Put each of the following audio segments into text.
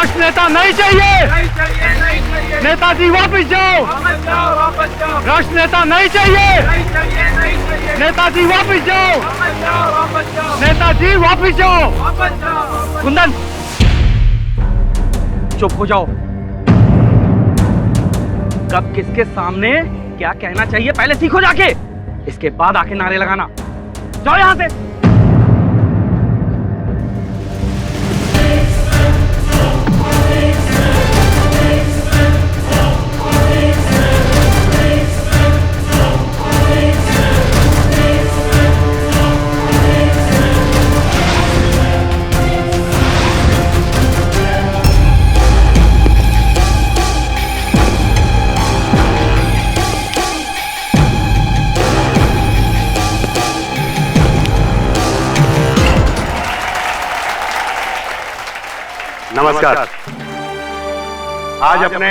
राष्ट्र नेता नहीं चाहिए, नेताजी वापस जाओ, राष्ट्र नेता नहीं चाहिए, नेताजी वापस जाओ, नेताजी वापस जाओ। कुंदन चुप हो जाओ। कब किसके सामने क्या कहना चाहिए पहले सीखो जाके, इसके बाद आके नारे लगाना। जाओ यहां से। नमस्कार। आज अपने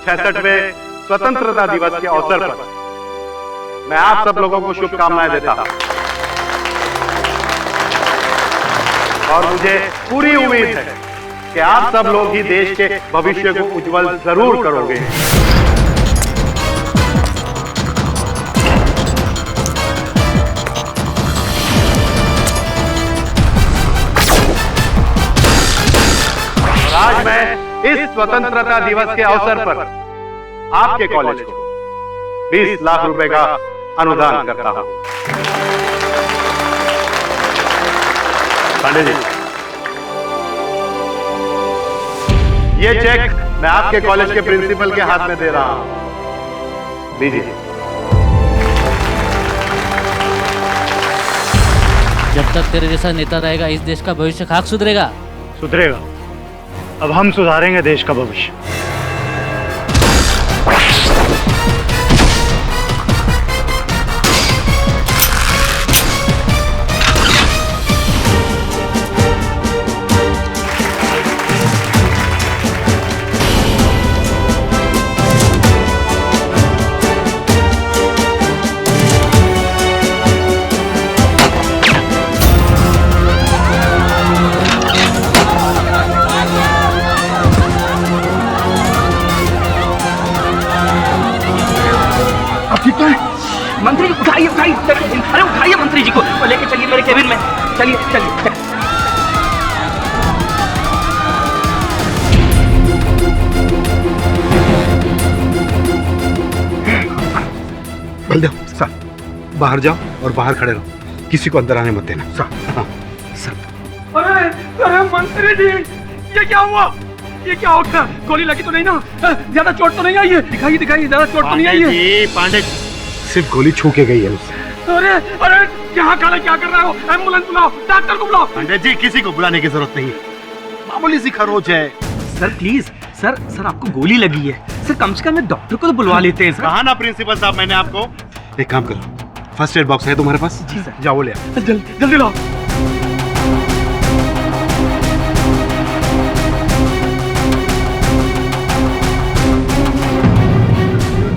66वें स्वतंत्रता दिवस के अवसर पर मैं आप सब लोगों को शुभकामनाएं देता हूं और मुझे पूरी उम्मीद है कि आप सब लोग ही देश के भविष्य को उज्जवल जरूर करोगे। आज मैं इस स्वतंत्रता दिवस के अवसर पर आपके कॉलेज को 20 लाख रुपए का अनुदान करता हूं। पांडे जी, ये चेक मैं आपके कॉलेज के प्रिंसिपल के हाथ में दे रहा हूं। लीजिए। जब तक तेरे जैसा नेता रहेगा इस देश का भविष्य खाक सुधरेगा। सुधरेगा। अब हम सुधारेंगे देश का भविष्य। मंत्री उठाइए उठाइए, अरे उठाइए मंत्री जी को लेके चलिए मेरे केबिन में। चलिए चलिए। बलदेव सर, बाहर जाओ और बाहर खड़े रहो, किसी को अंदर आने मत देना। सर। हाँ सर। अरे अरे मंत्री जी, ये क्या हुआ? ये क्या हो गया? गोली लगी तो नहीं ना? ज्यादा चोट तो नहीं आई है? दिखाइए दिखाइए, ज्यादा चोट तो नहीं आई है? पांडे जी, सिर्फ गोली छू के गई है उससे। अरे अरे यहाँ खड़े क्या कर रहे हो? एम्बुलेंस बुलाओ, डॉक्टर को बुलाओ। पांडे जी, किसी को बुलाने की जरूरत नहीं है, मामूली सी खरोच है। सर प्लीज, सर आपको गोली लगी है, सर कम से कम एक डॉक्टर को तो बुलवा लेते हैं। कहा ना प्रिंसिपल साहब, मैंने आपको। एक काम करो, फर्स्ट एड बॉक्स है तुम्हारे पास? जी सर। जाओ ले आओ। जल्दी लाओ।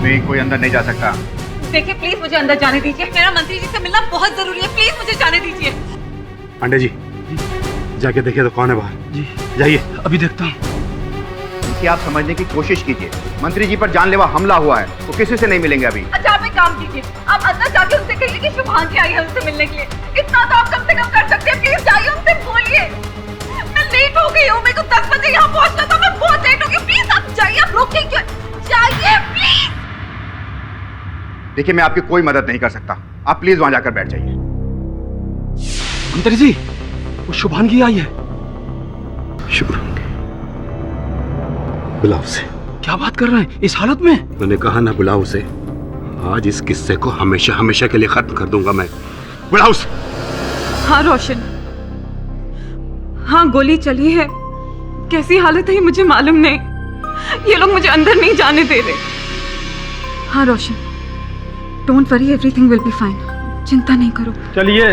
नहीं, कोई अंदर नहीं जा सकता। देखिए प्लीज मुझे अंदर जाने दीजिए, मेरा मंत्री जी से मिलना बहुत जरूरी है, प्लीज मुझे जाने दीजिए। पांडे जी, जाके देखिए तो कौन है बाहर। जी जाइए। अभी देखता हूँ। कि आप समझने की कोशिश कीजिए, मंत्री जी पर जानलेवा हमला हुआ है, वो किसी से नहीं मिलेंगे अभी। अच्छा आप एक काम कीजिए, आप अंदर जाके उनसे कहिए कि शुभांगी आई है उनसे मिलने के लिए। इतना तो आप कम से कम कर सकते हैं, प्लीज जाइए उनसे बोलिए। मैं लेट हो गई हूँ, मेरे को 10 बजे यहाँ पहुँचना था, मैं बहुत लेट हो गई। प्लीज आप जाइए, आप रोकिए क्यों? जाइए प्लीज। देखिए मैं आपकी कोई मदद नहीं कर सकता, आप प्लीज वहां जाकर बैठ जाइए। मंत्री जी, वो शुभांगी आई है। शुभांगी? बुलाओ उसे। क्या बात कर रहे हैं इस हालत में? मैंने कहा ना बुलाओ उसे। आज इस किस्से को हमेशा हमेशा के लिए खत्म कर दूंगा मैं। बुलाओ उसे। हाँ रोशन, हाँ गोली चली है, कैसी हालत है ये मुझे मालूम नहीं, ये लोग मुझे अंदर नहीं जाने दे रहे। हाँ Roshan, don't worry, everything will be fine, चिंता नहीं करो। चलिए,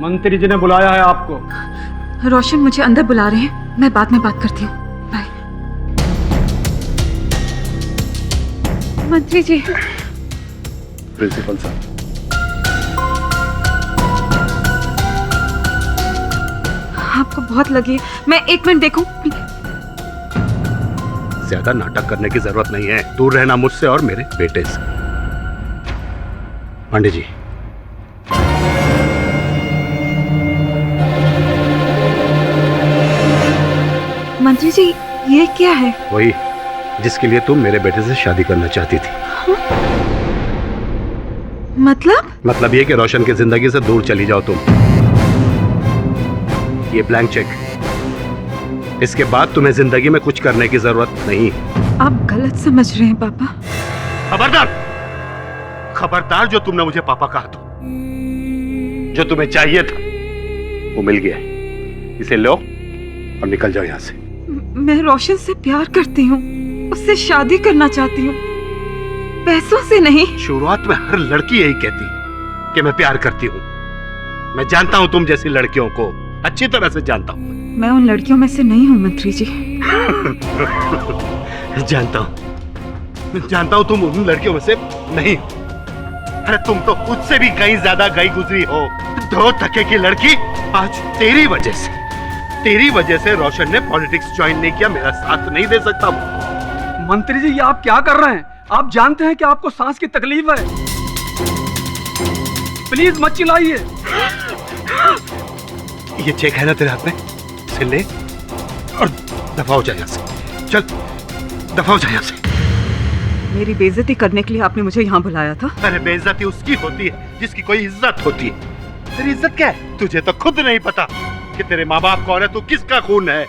मंत्री जी ने बुलाया है आपको। रोशन मुझे अंदर बुला रहे हैं, मैं बाद में बात करती हूँ, बाय। मंत्री जी। प्रिंसिपल साहब, आपको बहुत लगी है। मैं 1 मिनट देखूं? ज्यादा नाटक करने की जरूरत नहीं है। दूर रहना मुझसे और मेरे बेटे से। पांडे जी, मंत्री जी, ये क्या है? वही जिसके लिए तुम मेरे बेटे से शादी करना चाहती थी। मतलब ये कि रोशन की जिंदगी से दूर चली जाओ तुम। ये ब्लैंक चेक, इसके बाद तुम्हें जिंदगी में कुछ करने की जरूरत नहीं। आप गलत समझ रहे हैं पापा। खबरदार, खबरदार, जो तुमने मुझे पापा कहा था। जो तुम्हें चाहिए था वो मिल गया है। इसे लो और निकल जाओ यहां से। मैं रोशन से प्यार करती हूँ, उससे शादी करना चाहती हूँ, पैसों से नहीं। शुरुआत में हर लड़की यही कहती है कि मैं प्यार करती हूँ। मैं जानता हूँ तुम जैसी लड़कियों को, अच्छी तरह से जानता हूँ। मैं उन लड़कियों में से नहीं हूँ मंत्री जी। जानता हूँ तुम उन लड़कियों में से नहीं हो। अरे तुम तो उससे भी कहीं ज्यादा गई गुजरी हो। 2 टके की लड़की। आज तेरी वजह से रोशन ने पॉलिटिक्स ज्वाइन नहीं किया, मेरा साथ नहीं दे सकता। मंत्री जी, ये आप क्या कर रहे हैं? आप जानते हैं कि आपको सांस की तकलीफ है। प्लीज मत चिल्लाइए। ये चेक है ना तेरे हाथ में, इसे ले और दफा हो जाए यहाँ से। चल दफा हो जाए यहाँ से। मेरी बेइज्जती करने के लिए आपने मुझे यहाँ बुलाया था? अरे बेइज्जती उसकी होती है जिसकी कोई इज्जत होती है। तेरी इज्जत क्या है? तुझे तो खुद नहीं पता कि तेरे माँ बाप कौन है, तू किसका खून है।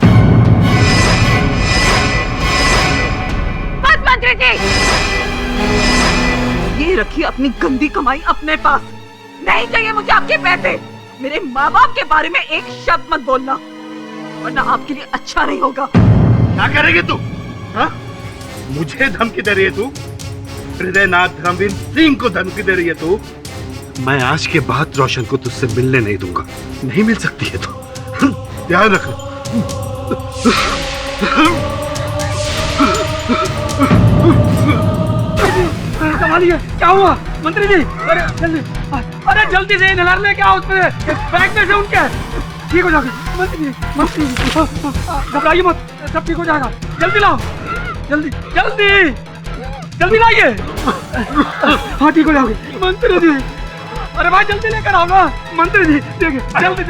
बस मंत्री जी, ये रखिए अपनी गंदी कमाई अपने पास। नहीं चाहिए मुझे आपके पैसे। मेरे माँ बाप के बारे में एक शब्द मत बोलना, वरना आपके लिए अच्छा नहीं होगा। क्या करेगी तू? हाँ? मुझे धमकी दे रही है तू? हृदयनाथ धर्मवीर सिंह को धमकी दे रही है तू? मैं आज के बाद रोशन को तुझसे मिलने नहीं दूंगा। नहीं मिल सकती है तो ध्यान रख। संभालिए, क्या हुआ मंत्री जी? अरे जल्दी से इनहेलर लेके आओ, उसमें बैग में से उनके। ठीक हो जाएगा मंत्री जी, घबराइए मत, सब ठीक हो जाएगा। जल्दी लाओ, जल्दी लाइए। हाँ ठीक हो जाओगे मंत्री जी। अरे भाई जल्दी लेकर आओ ना मंत्री जी। देखिए जल्दी।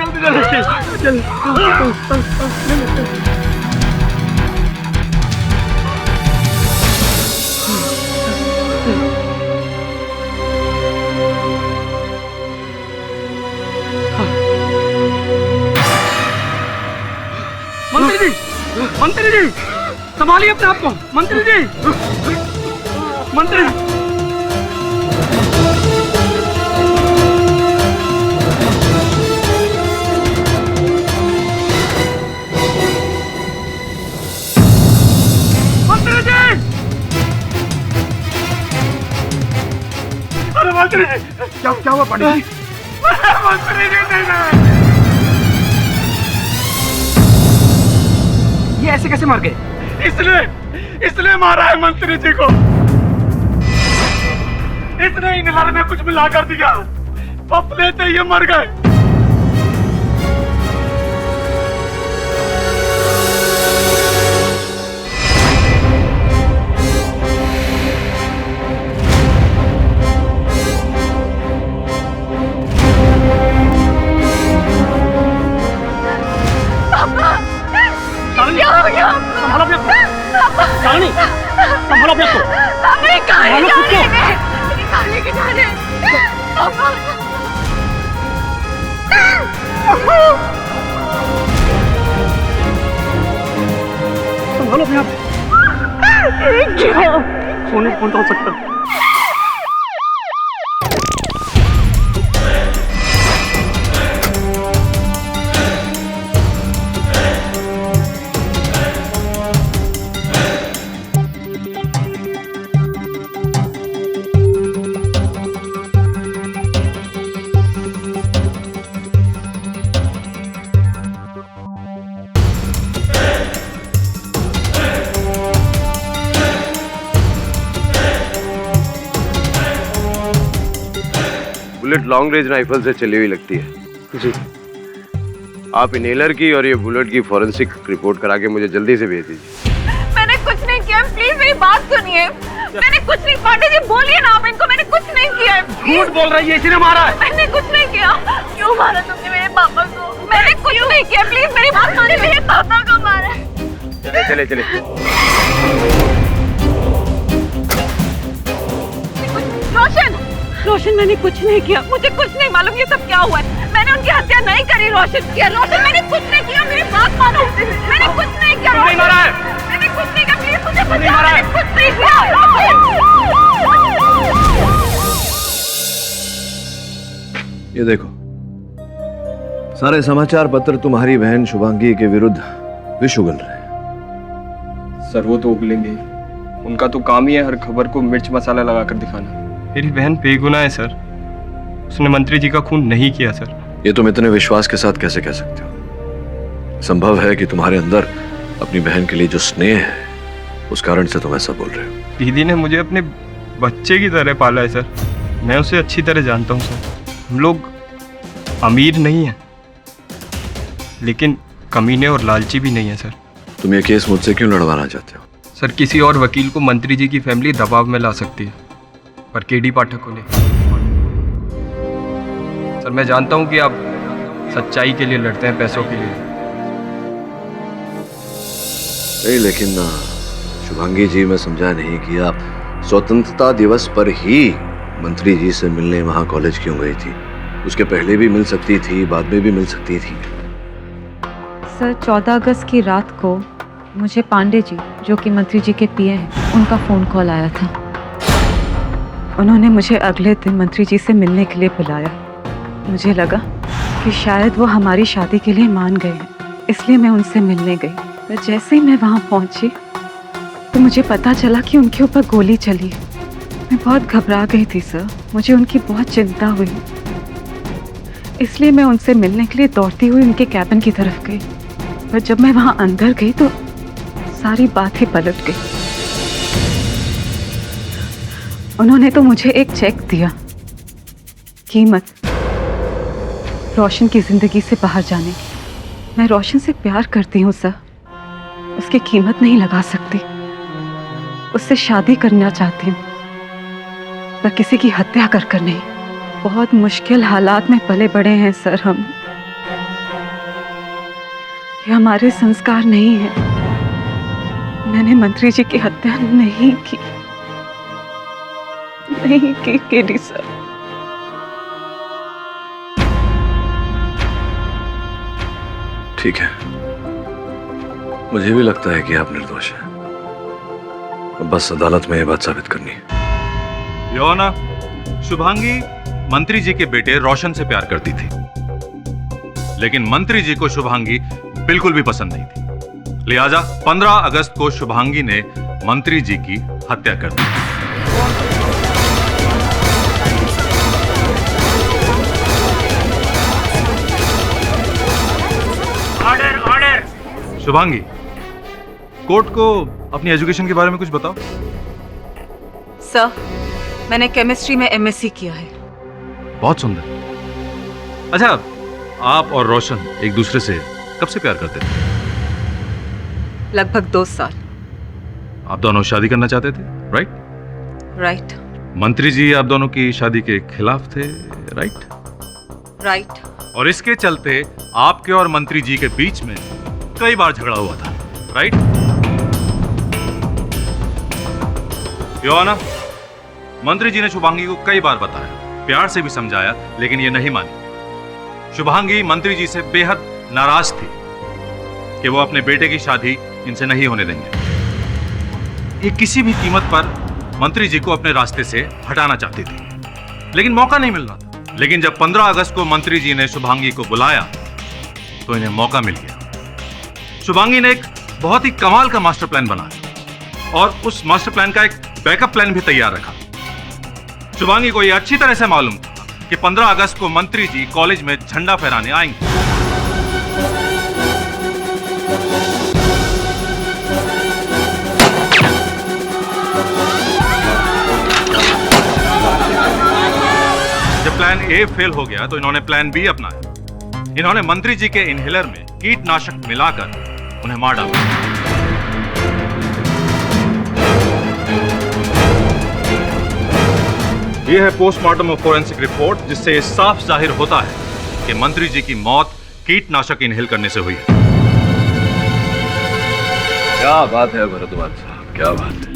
मंत्री जी संभालिए अपने आप को। मंत्री जी। अरे मंत्री जी, क्या हुआ पंडित जी? मंत्री जी नहीं, ये ऐसे कैसे मर गए? इसलिए मारा है मंत्री जी को। इसने इनहेलर में कुछ मिला कर दिया, पप लेते ये मर गए। संभालो अपने को। हमें कहाँ लेके जा रहे हैं? संभालो अपने आप। सोने कौन हो सकता है? बुलेट लॉन्ग रेंज राइफल से चली हुई लगती है। जी, आप इनहेलर की और ये बुलेट की फॉरेंसिक रिपोर्ट करा के मुझे जल्दी से भेज दीजिए। मैंने कुछ नहीं किया, प्लीज मेरी बात सुनिए। मैंने कुछ नहीं, पांडे जी बोलिए ना आप इनको, मैंने कुछ नहीं किया। झूठ बोल रही है, इसी ने मारा है। मैंने कुछ नहीं किया। क्यों मारा तुमने मेरे पापा को? मैंने कुछ नहीं किया, प्लीज मेरी बात सुनिए। मेरे पापा को मारा। चले चले रोशन, रोशन मैंने कुछ नहीं किया, मुझे कुछ नहीं मालूम ये सब क्या हुआ है। मैंने उनकी हत्या नहीं करी रोशन। किया रोशन, मैंने कुछ नहीं किया, मेरी बात मानो। मैंने कुछ नहीं किया। नहीं मारा है। मैंने कुछ नहीं किया, प्लीज मुझे नहीं बचाओ। मारा है। मैंने कुछ नहीं किया। ये देखो, सारे समाचार पत्र तुम्हारी बहन शुभांगी के विरुद्ध विष उगल रहे हैं। सर वो तो उगलेंगे ही। उनका तो काम ही है हर खबर को मिर्च मसाला लगाकर दिखाना। मेरी बहन बेगुनाह है सर, उसने मंत्री जी का खून नहीं किया सर। ये तुम इतने विश्वास के साथ कैसे कह सकते हो? संभव है कि तुम्हारे अंदर अपनी बहन के लिए जो स्नेह है उस कारण से तुम ऐसा बोल रहे हो। दीदी ने मुझे अपने बच्चे की तरह पाला है सर, मैं उसे अच्छी तरह जानता हूँ सर। हम लोग अमीर नहीं हैं, लेकिन कमीने और लालची भी नहीं है सर। तुम ये केस मुझसे क्यों लड़वाना चाहते हो? सर किसी और वकील को मंत्री जी की फैमिली दबाव में ला सकती है, पर केडी पाठक को नहीं। सर मैं जानता हूं कि आप सच्चाई के लिए लड़ते हैं, पैसों के लिए नहीं, लेकिन शुभांगी जी, मैं समझा नहीं कि आप स्वतंत्रता दिवस पर ही मंत्री जी से मिलने वहां कॉलेज क्यों गई थी? उसके पहले भी मिल सकती थी, बाद में भी मिल सकती थी। सर 14 अगस्त की रात को मुझे पांडे जी, जो कि मंत्री जी के पीए हैं, उनका फ़ोन कॉल आया था। उन्होंने मुझे अगले दिन मंत्री जी से मिलने के लिए बुलाया। मुझे लगा कि शायद वो हमारी शादी के लिए मान गए हैं, इसलिए मैं उनसे मिलने गई। पर जैसे ही मैं वहाँ पहुँची तो मुझे पता चला कि उनके ऊपर गोली चली है। मैं बहुत घबरा गई थी सर, मुझे उनकी बहुत चिंता हुई, इसलिए मैं उनसे मिलने के लिए दौड़ती हुई उनके कैबिन की तरफ गई। पर जब मैं वहाँ अंदर गई तो सारी बात ही पलट गई। उन्होंने तो मुझे एक चेक दिया, कीमत रोशन की जिंदगी से बाहर जाने की। मैं रोशन से प्यार करती हूँ सर, उसकी कीमत नहीं लगा सकती। उससे शादी करना चाहती हूँ, पर किसी की हत्या कर नहीं। बहुत मुश्किल हालात में पले बड़े हैं सर हम। ये हमारे संस्कार नहीं है। मैंने मंत्री जी की हत्या नहीं की केडी सर। ठीक है, मुझे भी लगता है कि आप निर्दोष हैं। अब बस अदालत में ये बात साबित करनी है। योर ऑनर, शुभांगी मंत्री जी के बेटे रोशन से प्यार करती थी, लेकिन मंत्री जी को शुभांगी बिल्कुल भी पसंद नहीं थी। लिहाजा 15 अगस्त को शुभांगी ने मंत्री जी की हत्या कर दी। Order order. शुभांगी, कोर्ट को अपनी एजुकेशन के बारे में कुछ बताओ। सर मैंने केमिस्ट्री में एमएससी किया है। बहुत सुंदर। अच्छा, आप और रोशन एक दूसरे से कब से प्यार करते थे? लगभग 2 साल। आप दोनों शादी करना चाहते थे, राइट? राइट मंत्री जी आप दोनों की शादी के खिलाफ थे, राइट? राइट। और इसके चलते आपके और मंत्री जी के बीच में कई बार झगड़ा हुआ था, राइट? योर ऑनर, मंत्री जी ने शुभांगी को कई बार बताया, प्यार से भी समझाया, लेकिन ये नहीं मानी। शुभांगी मंत्री जी से बेहद नाराज थी कि वो अपने बेटे की शादी इनसे नहीं होने देंगे। ये किसी भी कीमत पर मंत्री जी को अपने रास्ते से हटाना चाहती थी, लेकिन मौका नहीं मिल रहा था। लेकिन जब 15 अगस्त को मंत्री जी ने शुभांगी को बुलाया तो इन्हें मौका मिल गया। शुभांगी ने एक बहुत ही कमाल का मास्टर प्लान बनाया और उस मास्टर प्लान का एक बैकअप प्लान भी तैयार रखा। शुभांगी को यह अच्छी तरह से मालूम था कि 15 अगस्त को मंत्री जी कॉलेज में झंडा फहराने आएंगे। जब प्लान ए फेल हो गया तो इन्होंने प्लान बी अपनाया। इन्होंने मंत्री जी के इनहेलर में कीटनाशक मिलाकर उन्हें मार डाला। यह है पोस्टमार्टम और फोरेंसिक रिपोर्ट, जिससे यह साफ जाहिर होता है कि मंत्री जी की मौत कीटनाशक इनहेल करने से हुई है। क्या बात है भरद्वाज साहब, क्या बात है।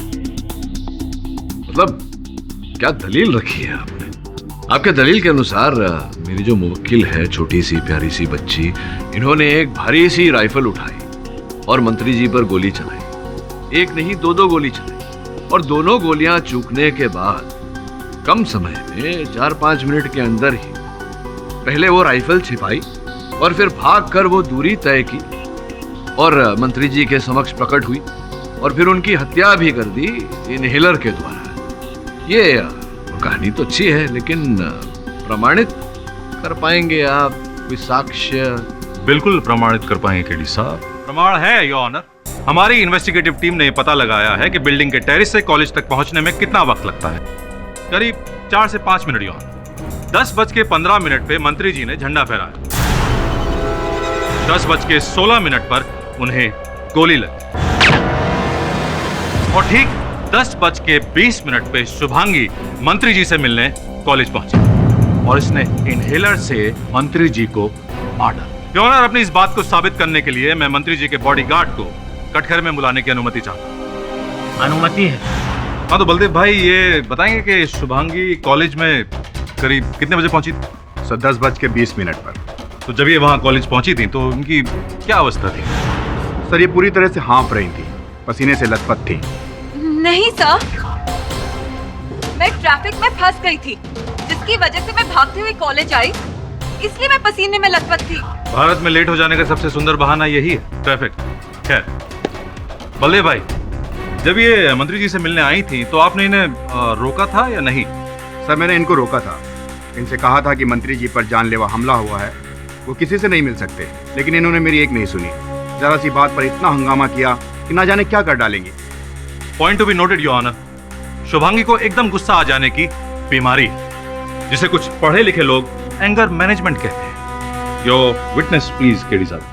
मतलब क्या दलील रखी है आपने? आपके दलील के अनुसार मेरी जो मुवक्किल है, छोटी सी प्यारी सी बच्ची, इन्होंने एक भारी सी राइफल उठाई और मंत्री जी पर गोली चलाई। एक नहीं, दो गोली चलाई, और दोनों गोलियां चूकने के बाद कम समय में 4-5 मिनट के अंदर ही पहले वो राइफल छिपाई और फिर भागकर वो दूरी तय की और मंत्री जी के समक्ष प्रकट हुई और फिर उनकी हत्या भी कर दी इनहेलर के द्वारा। ये कहानी तो अच्छी है, लेकिन प्रमाणित कर पाएंगे आप? कोई साक्ष्य? बिल्कुल प्रमाणित कर पाएंगे केडी साहब। प्रमाण है योर ऑनर। हमारी इन्वेस्टिगेटिव टीम ने पता लगाया है कि बिल्डिंग के टेरेस से कॉलेज तक पहुंचने में कितना वक्त लगता है। करीब 4 से 5 मिनट योर ऑनर। 10:15 पे मंत्री जी ने झंडा फहराया। 10:16 पर उन्हें गोली लगी और ठीक 10:20 पे शुभांगी मंत्री जी से मिलने कॉलेज पहुंची और इसने इनहेलर से मंत्री जी को मार डाला। योर ऑनर, अपनी इस बात को साबित करने के लिए मैं मंत्री जी के बॉडीगार्ड को कटघरे में बुलाने की अनुमति चाहता हूं। अनुमति है? हाँ, तो बलदेव भाई ये बताएंगे कि शुभांगी कॉलेज में करीब कितने बजे पहुंची थी? सर 10:20 पर। तो जब ये वहां कॉलेज पहुंची थी तो उनकी क्या अवस्था थी? सर ये पूरी तरह से हाँफ रही थी, पसीने से लथपथ थी। नहीं सर, मैं ट्रैफिक में फंस गई थी, जिसकी वजह से मैं भागते हुए कॉलेज आई, इसलिए मैं पसीने में लथपथ थी। भारत में लेट हो जाने का सबसे सुंदर बहाना यही है, ट्रैफिक। खैर बलदेव भाई, जब ये मंत्री जी से मिलने आई थी तो आपने इन्हें रोका था या नहीं? सर मैंने इनको रोका था, इनसे कहा था कि मंत्री जी पर जानलेवा हमला हुआ है, वो किसी से नहीं मिल सकते, लेकिन इन्होंने मेरी एक नहीं सुनी। जरा सी बात पर इतना हंगामा किया कि ना जाने क्या कर डालेंगे। Point to be noted your honour, Shubhangi को एकदम गुस्सा आ जाने की बीमारी है, जिसे कुछ पढ़े लिखे लोग एंगर मैनेजमेंट कहते हैं। योर विटनेस प्लीज केडी साहब।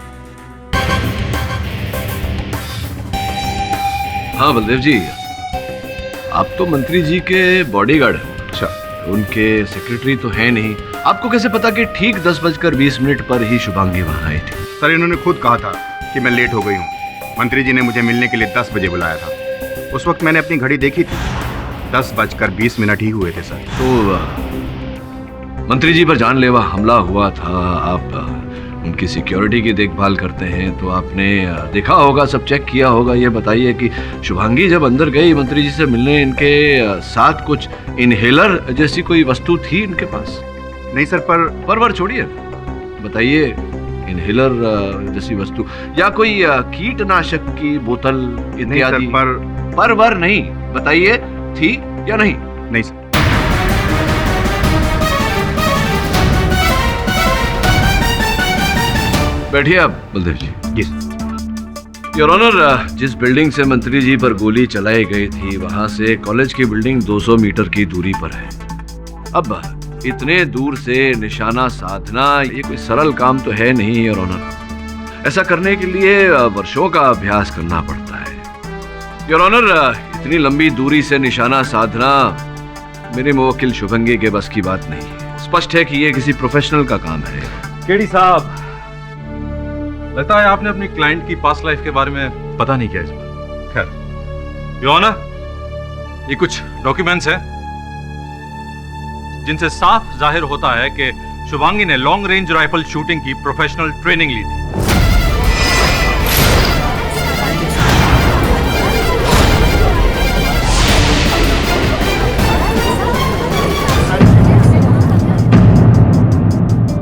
हाँ बलदेव जी, आप तो मंत्री जी के बॉडीगार्ड हैं। अच्छा, उनके सेक्रेटरी तो है नहीं। आपको कैसे पता कि ठीक 10:20 पर ही शुभांगी वहां आई थी? सर इन्होंने खुद कहा था कि मैं लेट हो गई हूँ। मंत्री जी ने मुझे मिलने के लिए 10 बजे बुलाया था। उस वक्त मैंने अपनी घड़ी देखी थी, 10:20 ही हुए थे सर। तो मंत्री जी पर जानलेवा हमला हुआ था, आप उनकी सिक्योरिटी की देखभाल करते हैं तो आपने देखा होगा, सब चेक किया होगा। ये बताइए कि शुभांगी जब अंदर गई मंत्री जी से मिलने, इनके साथ कुछ इनहेलर जैसी कोई वस्तु थी इनके पास? नहीं सर, पर छोड़िए, बताइए इनहेलर जैसी वस्तु या कोई कीटनाशक की बोतल इत्यादि? पर नहीं, बताइए थी या नहीं? नहीं सर। बैठिए आप बलदेव जी। यस योर ऑनर, जिस बिल्डिंग से मंत्री जी पर गोली चलाई गई थी वहां से कॉलेज की बिल्डिंग 200 मीटर की दूरी पर है। अब इतने दूर से निशाना साधना ये कोई सरल काम तो है नहीं योर ऑनर। ऐसा करने के लिए वर्षों का अभ्यास करना पड़ता है योर ऑनर। इतनी लंबी दूरी से निशाना साधना मेरे मुवक्किल शुभांगी के बस की बात नहीं है। स्पष्ट है कि ये किसी प्रोफेशनल का काम है। केडी साहब, लगता है आपने अपनी क्लाइंट की पास्ट लाइफ के बारे में पता नहीं किया इस बार। खैर योर ऑनर, ये कुछ डॉक्यूमेंट्स हैं जिनसे साफ जाहिर होता है कि शुभांगी ने लॉन्ग रेंज राइफल शूटिंग की प्रोफेशनल ट्रेनिंग ली थी।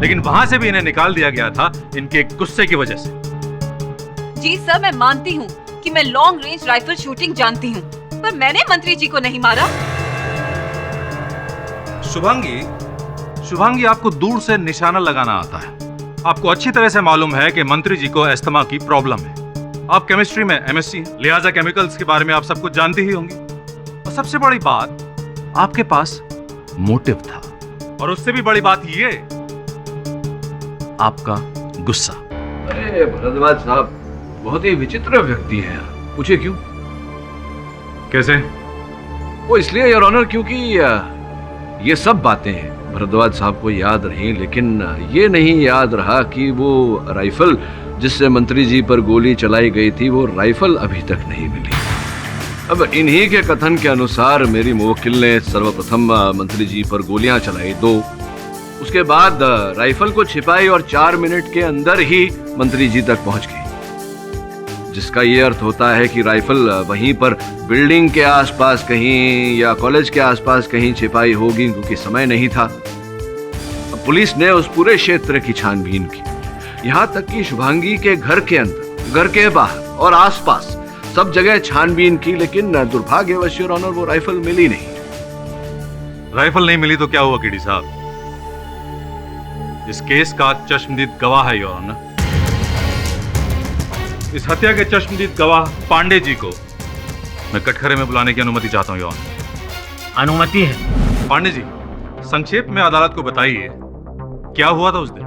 लेकिन वहां से भी इन्हें निकाल दिया गया था इनके गुस्से की वजह से। जी सर, मैं मानती हूँ कि मैं लॉन्ग रेंज राइफल शूटिंग जानती हूँ, पर मैंने मंत्री जी को नहीं मारा। शुभांगी आपको दूर से निशाना लगाना आता है। आपको अच्छी तरह से मालूम है कि मंत्री जी को अस्थमा की प्रॉब्लम है। आप केमिस्ट्री में एमएससी हैं, लिहाजा केमिकल्स के बारे में आप सब कुछ जानती ही होंगी। और सबसे बड़ी बात, आपके पास मोटिव था। और उससे भी बड़ी बात ये, आपका गुस्सा। अरे भरद्वाज साहब बहुत ही विचित्र व्यक्ति हैं। पूछे क्यों? कैसे? वो इसलिए योर ऑनर क्योंकि ये सब बातें भरद्वाज साहब को याद रही, लेकिन ये नहीं याद रहा कि वो राइफल जिससे मंत्री जी पर गोली चलाई गई थी, वो राइफल अभी तक नहीं मिली। अब इन्हीं के कथन के अनुसार मेरी मुवक्किल ने सर्वप्रथम मंत्री जी पर गोलियां चलाई 2, उसके बाद राइफल को छिपाई और 4 मिनट के अंदर ही मंत्री जी तक पहुंच गई, जिसका ये अर्थ होता है कि राइफल वहीं पर बिल्डिंग के आसपास कहीं या कॉलेज के आसपास कहीं छिपाई होगी, क्योंकि समय नहीं था। अब पुलिस ने उस पूरे क्षेत्र की छानबीन की, यहाँ तक कि शुभांगी के घर के अंदर, घर के बाहर और आसपास सब जगह छानबीन की, लेकिन दुर्भाग्यवश योर ऑनर वो राइफल मिली नहीं। राइफल नहीं मिली तो क्या हुआ केडी साहब? इस केस का चश्मदीद गवाह है योर ऑनर। इस हत्या के चश्मदीद गवाह पांडे जी को मैं कटघरे में बुलाने की अनुमति चाहता हूं योर ऑनर। अनुमति है? पांडे जी, संक्षेप में अदालत को बताइए क्या हुआ था उस दिन।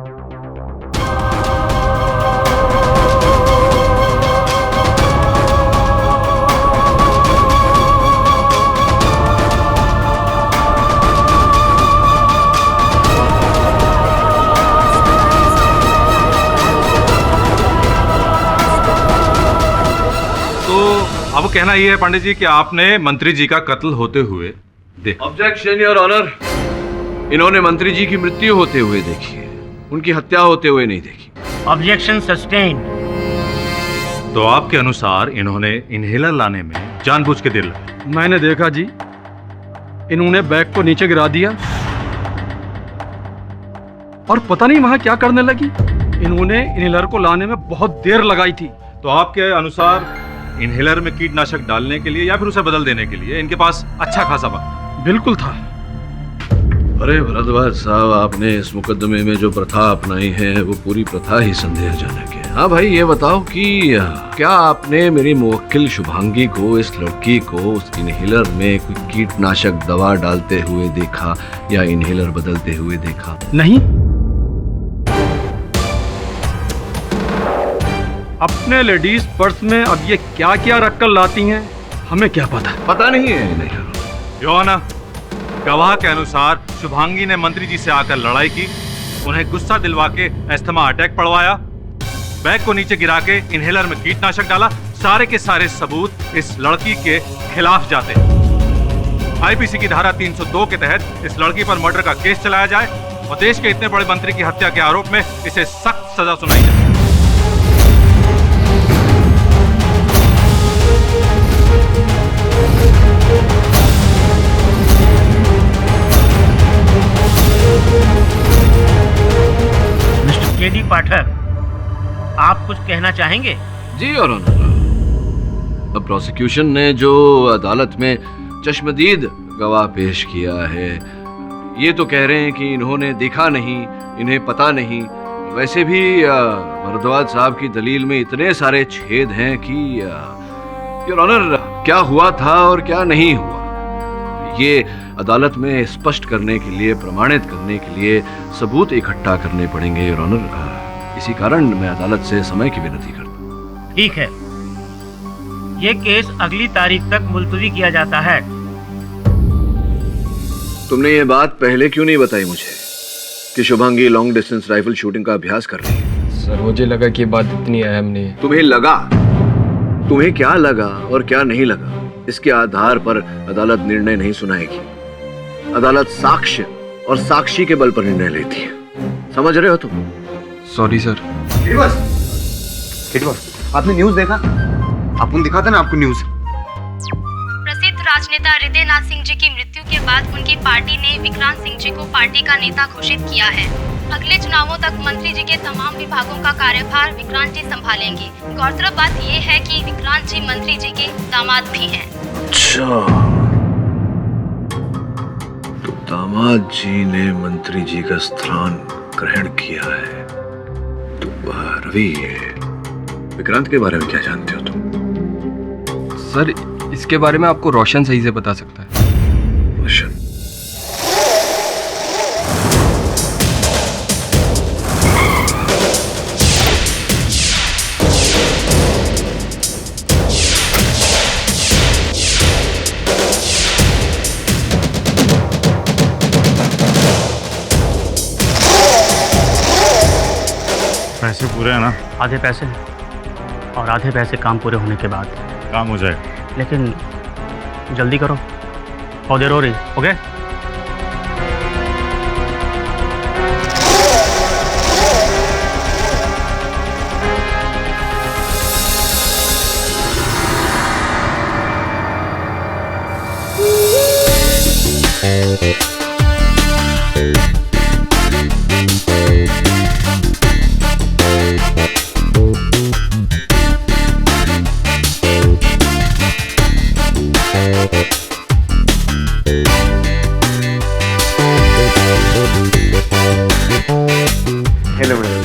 अब कहना यह है पांडे जी कि आपने मंत्री जी का कत्ल होते हुए देखा। ऑब्जेक्शन योर ऑनर, इन्होंने मंत्री जी की मृत्यु होते हुए देखी है, उनकी हत्या होते हुए नहीं देखी। Objection sustained. तो आपके अनुसार इन्होंने इनहेलर लाने में जानबूझ के देर लगाई? मैंने देखा जी, इन्होंने बैग को नीचे गिरा दिया और पता नहीं वहां क्या करने लगी। इन्होंने इनहेलर को लाने में बहुत देर लगाई थी। तो आपके अनुसार इनहेलर में कीटनाशक डालने के लिए या फिर उसे बदल देने के लिए इनके पास अच्छा खासा वक्त बिल्कुल था। अरे भरद्वाज साहब, आपने इस मुकदमे में जो प्रथा अपनाई है वो पूरी प्रथा ही संदेहजनक है। हाँ भाई, ये बताओ कि क्या आपने मेरी मुवक्किल शुभांगी को, इस लड़की को, उस इनहेलर में कोई कीटनाशक दवा डालते हुए देखा या इनहेलर बदलते हुए देखा? नहीं। अपने लेडीज पर्स में अब ये क्या क्या रखकर लाती हैं, हमें क्या पता? पता नहीं है इन्हें। योर ऑनर, गवाह के अनुसार शुभांगी ने मंत्री जी से आकर लड़ाई की, उन्हें गुस्सा दिलवा के अस्थमा अटैक पड़वाया, बैग को नीचे गिरा के इनहेलर में कीटनाशक डाला। सारे के सारे सबूत इस लड़की के खिलाफ जाते हैं। आईपीसी की धारा 302 के तहत इस लड़की पर मर्डर का केस चलाया जाए और देश के इतने बड़े मंत्री की हत्या के आरोप में इसे सख्त सजा सुनाई जाए। मिस्टर केडी पाठक, आप कुछ कहना चाहेंगे? जी योर ऑनर, अब प्रोसिक्यूशन ने जो अदालत में चश्मदीद गवाह पेश किया है, ये तो कह रहे हैं कि इन्होंने देखा नहीं, इन्हें पता नहीं। वैसे भी भरद्वाज साहब की दलील में इतने सारे छेद हैं कि योर ऑनर, क्या हुआ था और क्या नहीं हुआ, ये अदालत में स्पष्ट करने के लिए, प्रमाणित करने के लिए सबूत इकट्ठा करने पड़ेंगे योर ऑनर। इसी कारण मैं अदालत से समय की विनती करता हूं। ठीक है, ये केस अगली तारीख तक मुलतवी किया जाता है। तुमने ये बात पहले क्यों नहीं बताई मुझे कि Shubhangi long distance rifle shooting का अभ्यास कर रही है? सर, मुझे लगा कि बात इतनी अहम नहीं है। तुम्हें लगा? तुम्हें क्या लगा और क्या नहीं लगा, इसके आधार पर अदालत निर्णय नहीं सुनाएगी। अदालत साक्ष्य और साक्षी के बल पर निर्णय लेती है। समझ रहे हो तुम? Sorry sir. आपने न्यूज़ देखा? अपन दिखाते ना आपको न्यूज़। प्रसिद्ध राजनेता हृदय नाथ सिंह जी की मृत्यु के बाद उनकी पार्टी ने विक्रांत सिंह जी को पार्टी का नेता घोषित किया है। अगले चुनावों तक मंत्री जी के तमाम विभागों का कार्यभार विक्रांत जी संभालेंगे। गौरतलब बात ये है कि विक्रांत जी मंत्री जी के दामाद भी हैं। अच्छा, तो दामाद जी ने मंत्री जी का स्थान ग्रहण किया है। तो रवि, विक्रांत के बारे में क्या जानते हो तुम? सर, इसके बारे में आपको रोशन सही से बता सकता है। रोशन? पैसे पूरे हैं ना? आधे पैसे और आधे पैसे काम पूरे होने के बाद काम हो जाएगा। लेकिन जल्दी करो, बहुत देर हो रही। Okay hello madam.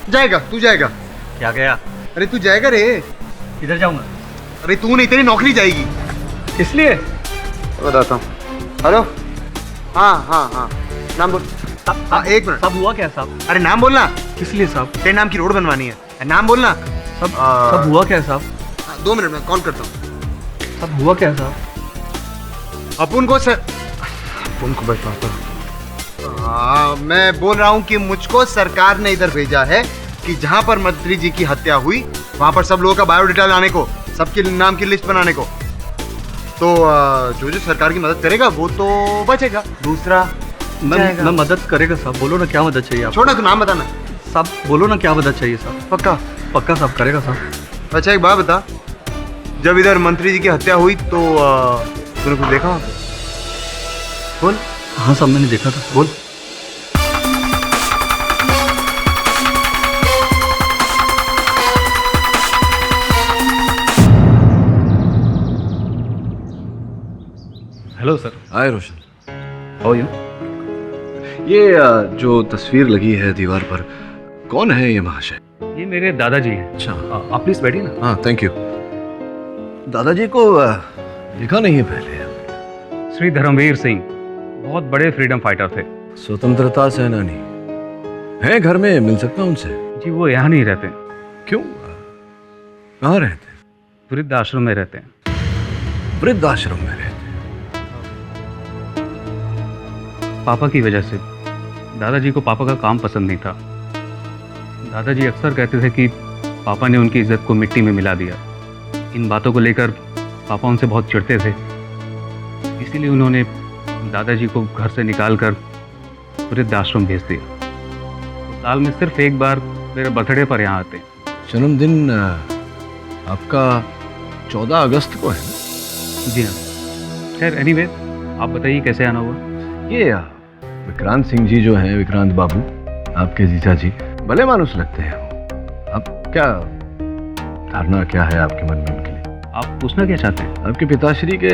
जाएगा, तू जाएगा। क्या गया? अरे तू जाएगा रे। किधर जाऊंगा? अरे तू नहीं, तेरी नौकरी जाएगी। इसलिए बताता हूँ। हेलो। हाँ हाँ हाँ, नाम बोल। हाँ, एक मिनट। सब हुआ क्या साहब? अरे नाम बोलना। किस लिए साहब? तेरे नाम की रोड बनवानी है, नाम बोलना। सब हुआ क्या साहब? 2 मिनट में कॉल करता हूँ। सब हुआ क्या साहब? अपुन को सर, अपुन को बैठवाता हूँ। मैं बोल रहा हूँ कि मुझको सरकार ने इधर भेजा है कि जहाँ पर मंत्री जी की हत्या हुई वहाँ पर सब लोगों का बायोडेटा लाने को, सबके नाम की लिस्ट बनाने को। तो जो जो सरकार की मदद करेगा वो तो बचेगा, दूसरा मैं मदद करेगा साहब। बोलो ना क्या मदद चाहिए आपको? छोड़ना, तू नाम बताना साहब। बोलो ना क्या मदद चाहिए साहब? पक्का? पक्का साहब, करेगा साहब। अच्छा एक बात बता, जब इधर मंत्री जी की हत्या हुई तो तूने कुछ देखा? बोल। हाँ साहब, मैंने देखा था। बोल। Hello sir. Hi Roshan. How you? ये जो तस्वीर लगी है दीवार पर, कौन है ये महाशय? ये मेरे दादाजी हैं। अच्छा, आप प्लीज बैठिए ना। हाँ थैंक यू। दादाजी को देखा नहीं है पहले। श्री धर्मवीर सिंह बहुत बड़े फ्रीडम फाइटर थे। स्वतंत्रता सेनानी है, घर में मिल सकता हूं उनसे? जी वो यहाँ नहीं रहते। क्यों? कहाँ रहते? वृद्ध आश्रम में रहते हैं। वृद्ध आश्रम में रहते? पापा की वजह से। दादाजी को पापा का काम पसंद नहीं था। दादाजी अक्सर कहते थे कि पापा ने उनकी इज्जत को मिट्टी में मिला दिया। इन बातों को लेकर पापा उनसे बहुत चिढ़ते थे। इसीलिए उन्होंने दादाजी को घर से निकालकर वृद्ध आश्रम भेज दिया। तो साल में सिर्फ एक बार मेरे बर्थडे पर यहाँ आते। जन्मदिन आपका 14 अगस्त को है? जी हाँ। खैर एनीवे, आप बताइए कैसे आना हुआ? ये विक्रांत सिंह जी जो हैं, विक्रांत बाबू, आपके जीजा जी, भले मानुस लगते हैं। अब क्या धारणा क्या है आपके मन में उनके लिए? आप पूछना क्या चाहते हैं? आपके पिताश्री के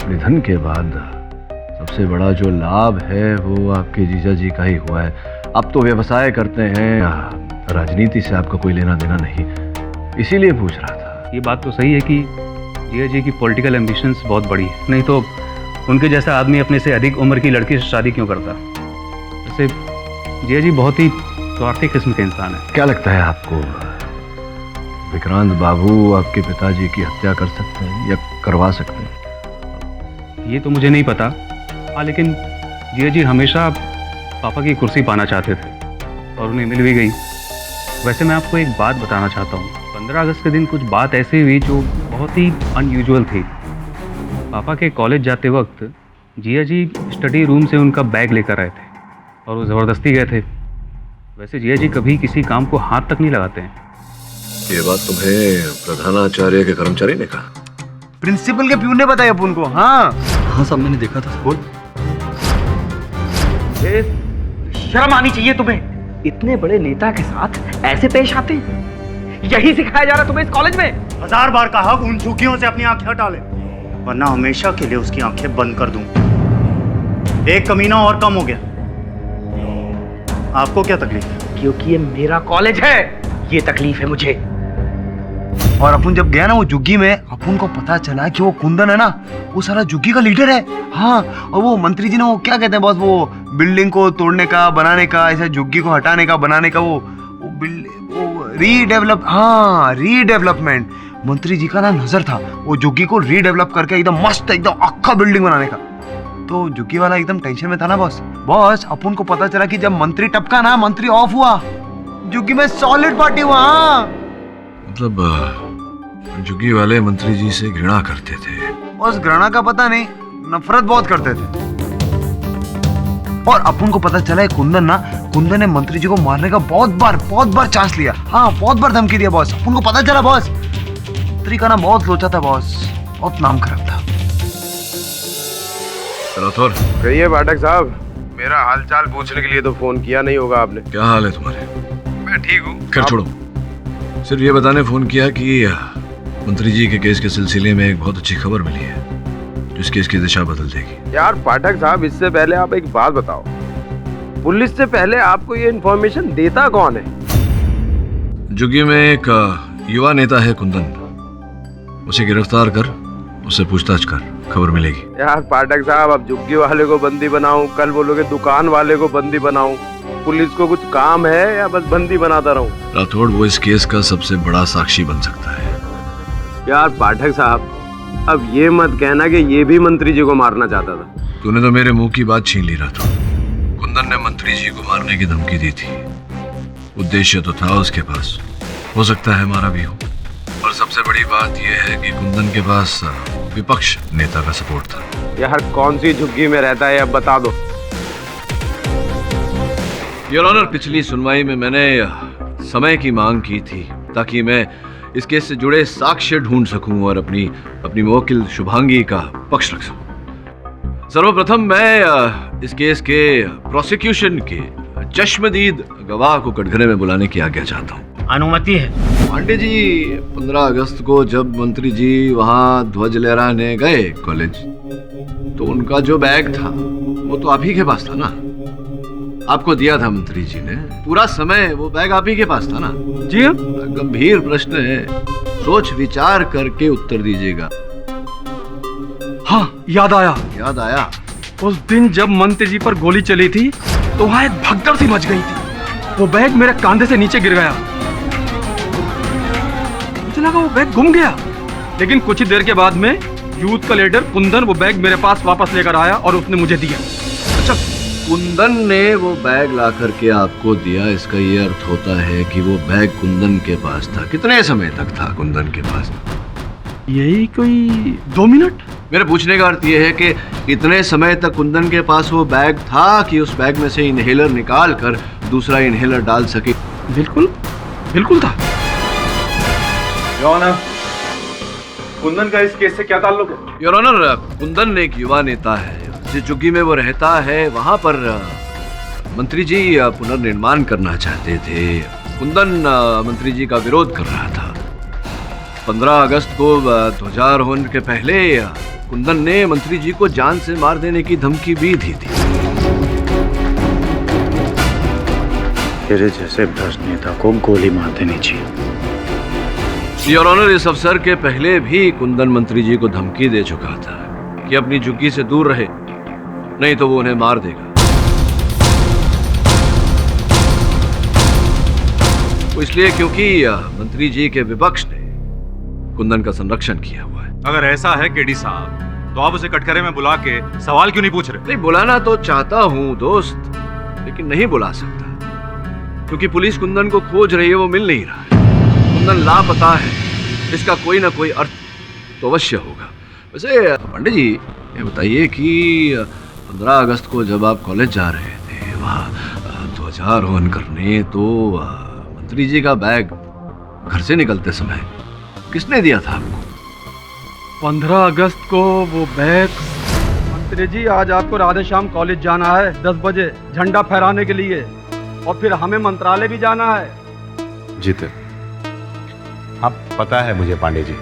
निधन के बाद सबसे बड़ा जो लाभ है वो आपके जीजा जी का ही हुआ है। आप तो व्यवसाय करते हैं, राजनीति से आपका कोई लेना देना नहीं, इसीलिए पूछ रहा था। ये बात तो सही है कि जीजा जी की पॉलिटिकल एम्बिशंस बहुत बड़ी है, नहीं तो उनके जैसा आदमी अपने से अधिक उम्र की लड़की से शादी क्यों करता? वैसे जीजा जी बहुत ही स्वार्थी किस्म के इंसान है। क्या लगता है आपको, विक्रांत बाबू आपके पिताजी की हत्या कर सकते हैं या करवा सकते हैं? ये तो मुझे नहीं पता। हाँ, लेकिन जीजा जी हमेशा पापा की कुर्सी पाना चाहते थे और उन्हें मिल भी गई। वैसे मैं आपको एक बात बताना चाहता हूँ। 15 अगस्त के दिन कुछ बात ऐसी हुई जो बहुत ही अनयूजुअल थी। पापा के कॉलेज जाते वक्त जिया जी स्टडी रूम से उनका बैग लेकर आए थे और वो ज़बरदस्ती गए थे। वैसे जिया जी कभी किसी काम को हाथ तक नहीं लगाते हैं। ये बात तुम्हें प्रधानाचार्य के कर्मचारी ने कहा? प्रिंसिपल के प्यून ने बताया अपन को। हाँ हाँ सब मैंने देखा था। बोल। शर्म आनी चाहिए तुम्हें। इतने बड़े नेता के साथ ऐसे पेश आते हैं? यही सिखाया जा रहा तुम्हें इस कॉलेज में? 1000 बार कहा उन झुकियों से अपनी आंखें हटा ले, वरना हमेशा के लिए उसकी आंखें बंद कर दूं। एक कमीना और कम हो गया। आपको क्या तकलीफ है? क्योंकि ये मेरा कॉलेज है, ये तकलीफ है मुझे। और अपन जब गया ना वो झुग्गी में, अपन को पता चला कि वो कुंदन है ना, वो सारा झुग्गी का लीडर है। हाँ, और वो मंत्री जी ने वो क्या कहते हैं बॉस, वो बिल्डिंग को तोड़ने का, बनाने का, ऐसे झुग्गी को हटाने का, बनाने का, वो रीडेवलपमेंट मंत्री जी का ना नजर था, वो झुग्गी को रीडेवलप करके एकदम मस्त, एकदम अक्खा बिल्डिंग बनाने का। तो झुग्गी वाला एकदम टेंशन में था ना बॉस। अपन को पता चला कि जब मंत्री टपका ना, मंत्री ऑफ हुआ, झुग्गी में सॉलिड पार्टी हुआ। मतलब झुग्गी वाले मंत्री जी से घृणा करते थे? बस घृणा का पता नहीं, नफरत बहुत करते थे। और अपन को पता चला है कुंदन ने मंत्री जी को मारने का बहुत बार चांस लिया। हाँ, बहुत बार धमकी दिया बॉस। अपन को पता चला बॉस, मंत्री का ना बहुत लोचा था बॉस, बहुत नाम खराब था। राठौर, कहिए पाठक साहब, मेरा हालचाल पूछने के लिए तो फोन किया नहीं होगा आपने। क्या हाल है तुम्हारे? मैं ठीक हूँ। खैर छोड़ो, सिर्फ ये बताने फोन किया कि मंत्री जी के केस के सिलसिले में एक बहुत अच्छी खबर मिली है जो इस केस की दिशा बदल देगी। यार पाठक साहब, इससे पहले आप एक बात बताओ, पुलिस से पहले आपको ये इन्फॉर्मेशन देता कौन है? झुग्गी में एक युवा नेता है कुंदन, उसे गिरफ्तार कर, उससे पूछताछ कर, खबर मिलेगी। यार पाठक साहब, अब झुग्गी वाले को बंदी बनाऊं, कल बोलोगे दुकान वाले को बंदी बनाऊं, पुलिस को कुछ काम है या बस बंदी बनाता रहूं? राठौड़, वो इस केस का सबसे बड़ा साक्षी बन सकता है। यार पाठक साहब, अब ये मत कहना कि ये भी मंत्री जी को मारना चाहता था। तूने तो मेरे मुंह की बात छीन ली राठौड़। कुंदन ने मंत्री जी को मारने की धमकी दी थी, उद्देश्य तो था उसके पास, हो सकता है हमारा भी हो। और सबसे बड़ी बात यह है कि कुंदन के पास विपक्ष नेता का सपोर्ट था। यार कौन सी झुग्गी में रहता है, अब बता दो। योर ऑनर, पिछली सुनवाई में मैंने समय की मांग की थी ताकि मैं इस केस से जुड़े साक्ष्य ढूंढ सकूं और अपनी मुवक्किल शुभांगी का पक्ष रख सकूं। सर्वप्रथम मैं इस केस के प्रोसिक्यूशन के चश्मदीद गवाह को कटघरे में बुलाने की आज्ञा चाहता हूं। अनुमति है। पांडे जी, 15 अगस्त को जब मंत्री जी वहां ध्वज लहराने गए कॉलेज, तो उनका जो बैग था वो तो आप ही के पास था ना? आपको दिया था मंत्री जी ने, पूरा समय वो बैग आप ही के पास था ना? जी हाँ। गंभीर प्रश्न है, सोच विचार करके उत्तर दीजिएगा। हाँ, याद आया। उस दिन जब मंत्री जी पर गोली चली थी तो वहां एक भगदड़ सी मच गई थी। वो बैग मेरे कंधे से नीचे गिर गया, मुझे लगा वो बैग गुम गया, लेकिन कुछ ही देर के बाद में यूथ का लीडर कुंदन वो बैग मेरे पास वापस लेकर आया और उसने मुझे दिया। अच्छा, कुंदन ने वो बैग ला करके आपको दिया, इसका ये अर्थ होता है कि वो बैग कुंदन के पास था। कितने समय तक था कुंदन के पास? यही कोई 2 मिनट। मेरे पूछने का अर्थ ये है कि इतने समय तक कुंदन के पास वो बैग था कि उस बैग में से इनहेलर निकाल कर दूसरा इनहेलर डाल सके। बिल्कुल था। योर ऑनर, कुंदन का इस केस से क्या ताल्लुक है? योर ऑनर, कुंदन एक युवा नेता है, जिस झुग्गी में वो रहता है वहां पर मंत्री जी पुनर्निर्माण करना चाहते थे। कुंदन मंत्री जी का विरोध कर रहा था। 15 अगस्त को ध्वजारोहण के पहले कुंदन ने मंत्री जी को जान से मार देने की धमकी भी दी थी। तेरे जैसे भ्रष्ट नेता को गोली मार देनी चाहिए। योर ऑनर, इस अवसर के पहले भी कुंदन मंत्री जी को धमकी दे चुका था कि अपनी झुग्गी से दूर रहे, नहीं तो वो उन्हें मार देगा। वो इसलिए क्योंकि मंत्री जी के विपक्ष ने कुंदन का संरक्षण किया हुआ है। अगर ऐसा है केडी साहब, तो आप उसे कटघरे में बुला के सवाल क्यों नहीं पूछ रहे? नहीं, बुलाना तो चाहता हूं दोस्त, लेकिन नहीं बुला सकता क्योंकि पुलिस कुंदन को खोज रही है, वो मिल नहीं रहा है। कुंदन लापता है, इसका कोई ना कोई अर्थ तो अवश्य होगा। वैसे पांडे जी, ये बताइए कि 15 अगस्त को जब आप कॉलेज जा रहे थे वहाँ ध्वजारोहण करने, तो मंत्री जी का बैग घर से निकलते समय किसने दिया था आपको? 15 अगस्त को वो बैग। मंत्री जी, आज आपको राधे श्याम कॉलेज जाना है 10 बजे झंडा फहराने के लिए, और फिर हमें मंत्रालय भी जाना है। जीते, अब पता है मुझे पांडे जी,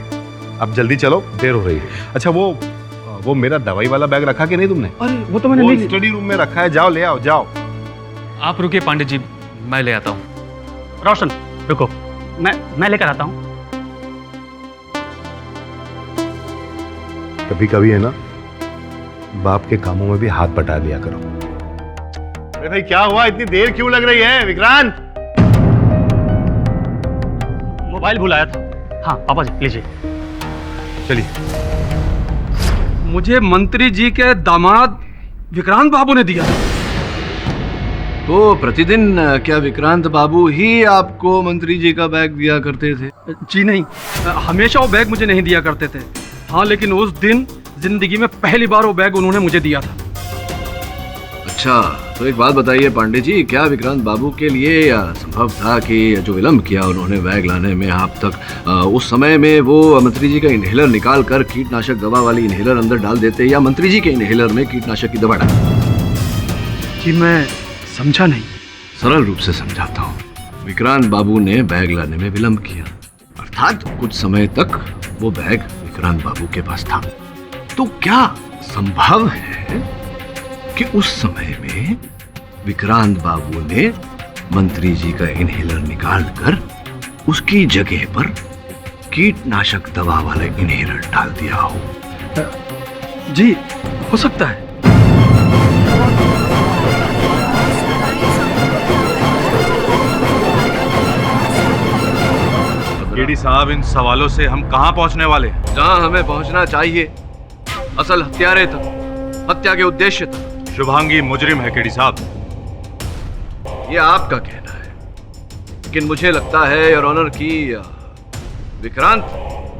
अब जल्दी चलो, देर हो रही है। अच्छा, वो मेरा दवाई वाला बैग रखा कि नहीं तुमने? अरे वो तो मैंने नहीं, स्टडी रूम में रखा है, जाओ ले आओ, जाओ। आप रुकिए पांडे जी, मैं ले आता हूँ। रोशन रुको, मैं लेकर आता हूँ। कभी कभी है ना, बाप के कामों में भी हाथ बटा लिया करो। अरे भाई क्या हुआ, इतनी देर क्यों लग रही है विक्रांत? मोबाइल भुलाया था। हाँ पापा जी लीजिए। चलिए। मुझे मंत्री जी के दामाद विक्रांत बाबू ने दिया। तो प्रतिदिन क्या विक्रांत बाबू ही आपको मंत्री जी का बैग दिया करते थे? जी नहीं, हमेशा वो बैग मुझे नहीं दिया करते थे। हाँ, लेकिन उस दिन जिंदगी में पहली बार वो बैग उन्होंने मुझे दिया था। अच्छा, तो एक बात बताइए पांडे जी, क्या विक्रांत बाबू के लिए संभव था कि जो विलम्ब किया उन्होंने बैग लाने में आप तक, उस समय में वो मंत्री जी का इनहेलर निकाल कर कीटनाशक दवा वाली इनहेलर अंदर डाल देते, या मंत्री जी के इनहेलर में कीटनाशक की दवा डाल? जी मैं समझा नहीं। सरल रूप से समझाता हूँ। विक्रांत बाबू ने बैग लाने में विलम्ब किया, अर्थात कुछ समय तक वो बैग विक्रांत बाबू के पास था। तो क्या संभव है कि उस समय में विक्रांत बाबू ने मंत्री जी का इनहेलर निकालकर उसकी जगह पर कीटनाशक दवा वाला इनहेलर डाल दिया हो? जी हो सकता है। केडी साहब, इन सवालों से हम कहां पहुंचने वाले हैं? जहां हमें पहुंचना चाहिए, असल हत्यारे तक, हत्या के उद्देश्य तक। शुभांगी मुजरिम है केडी साहब। ये आपका कहना है, लेकिन मुझे लगता है योर ऑनर की विक्रांत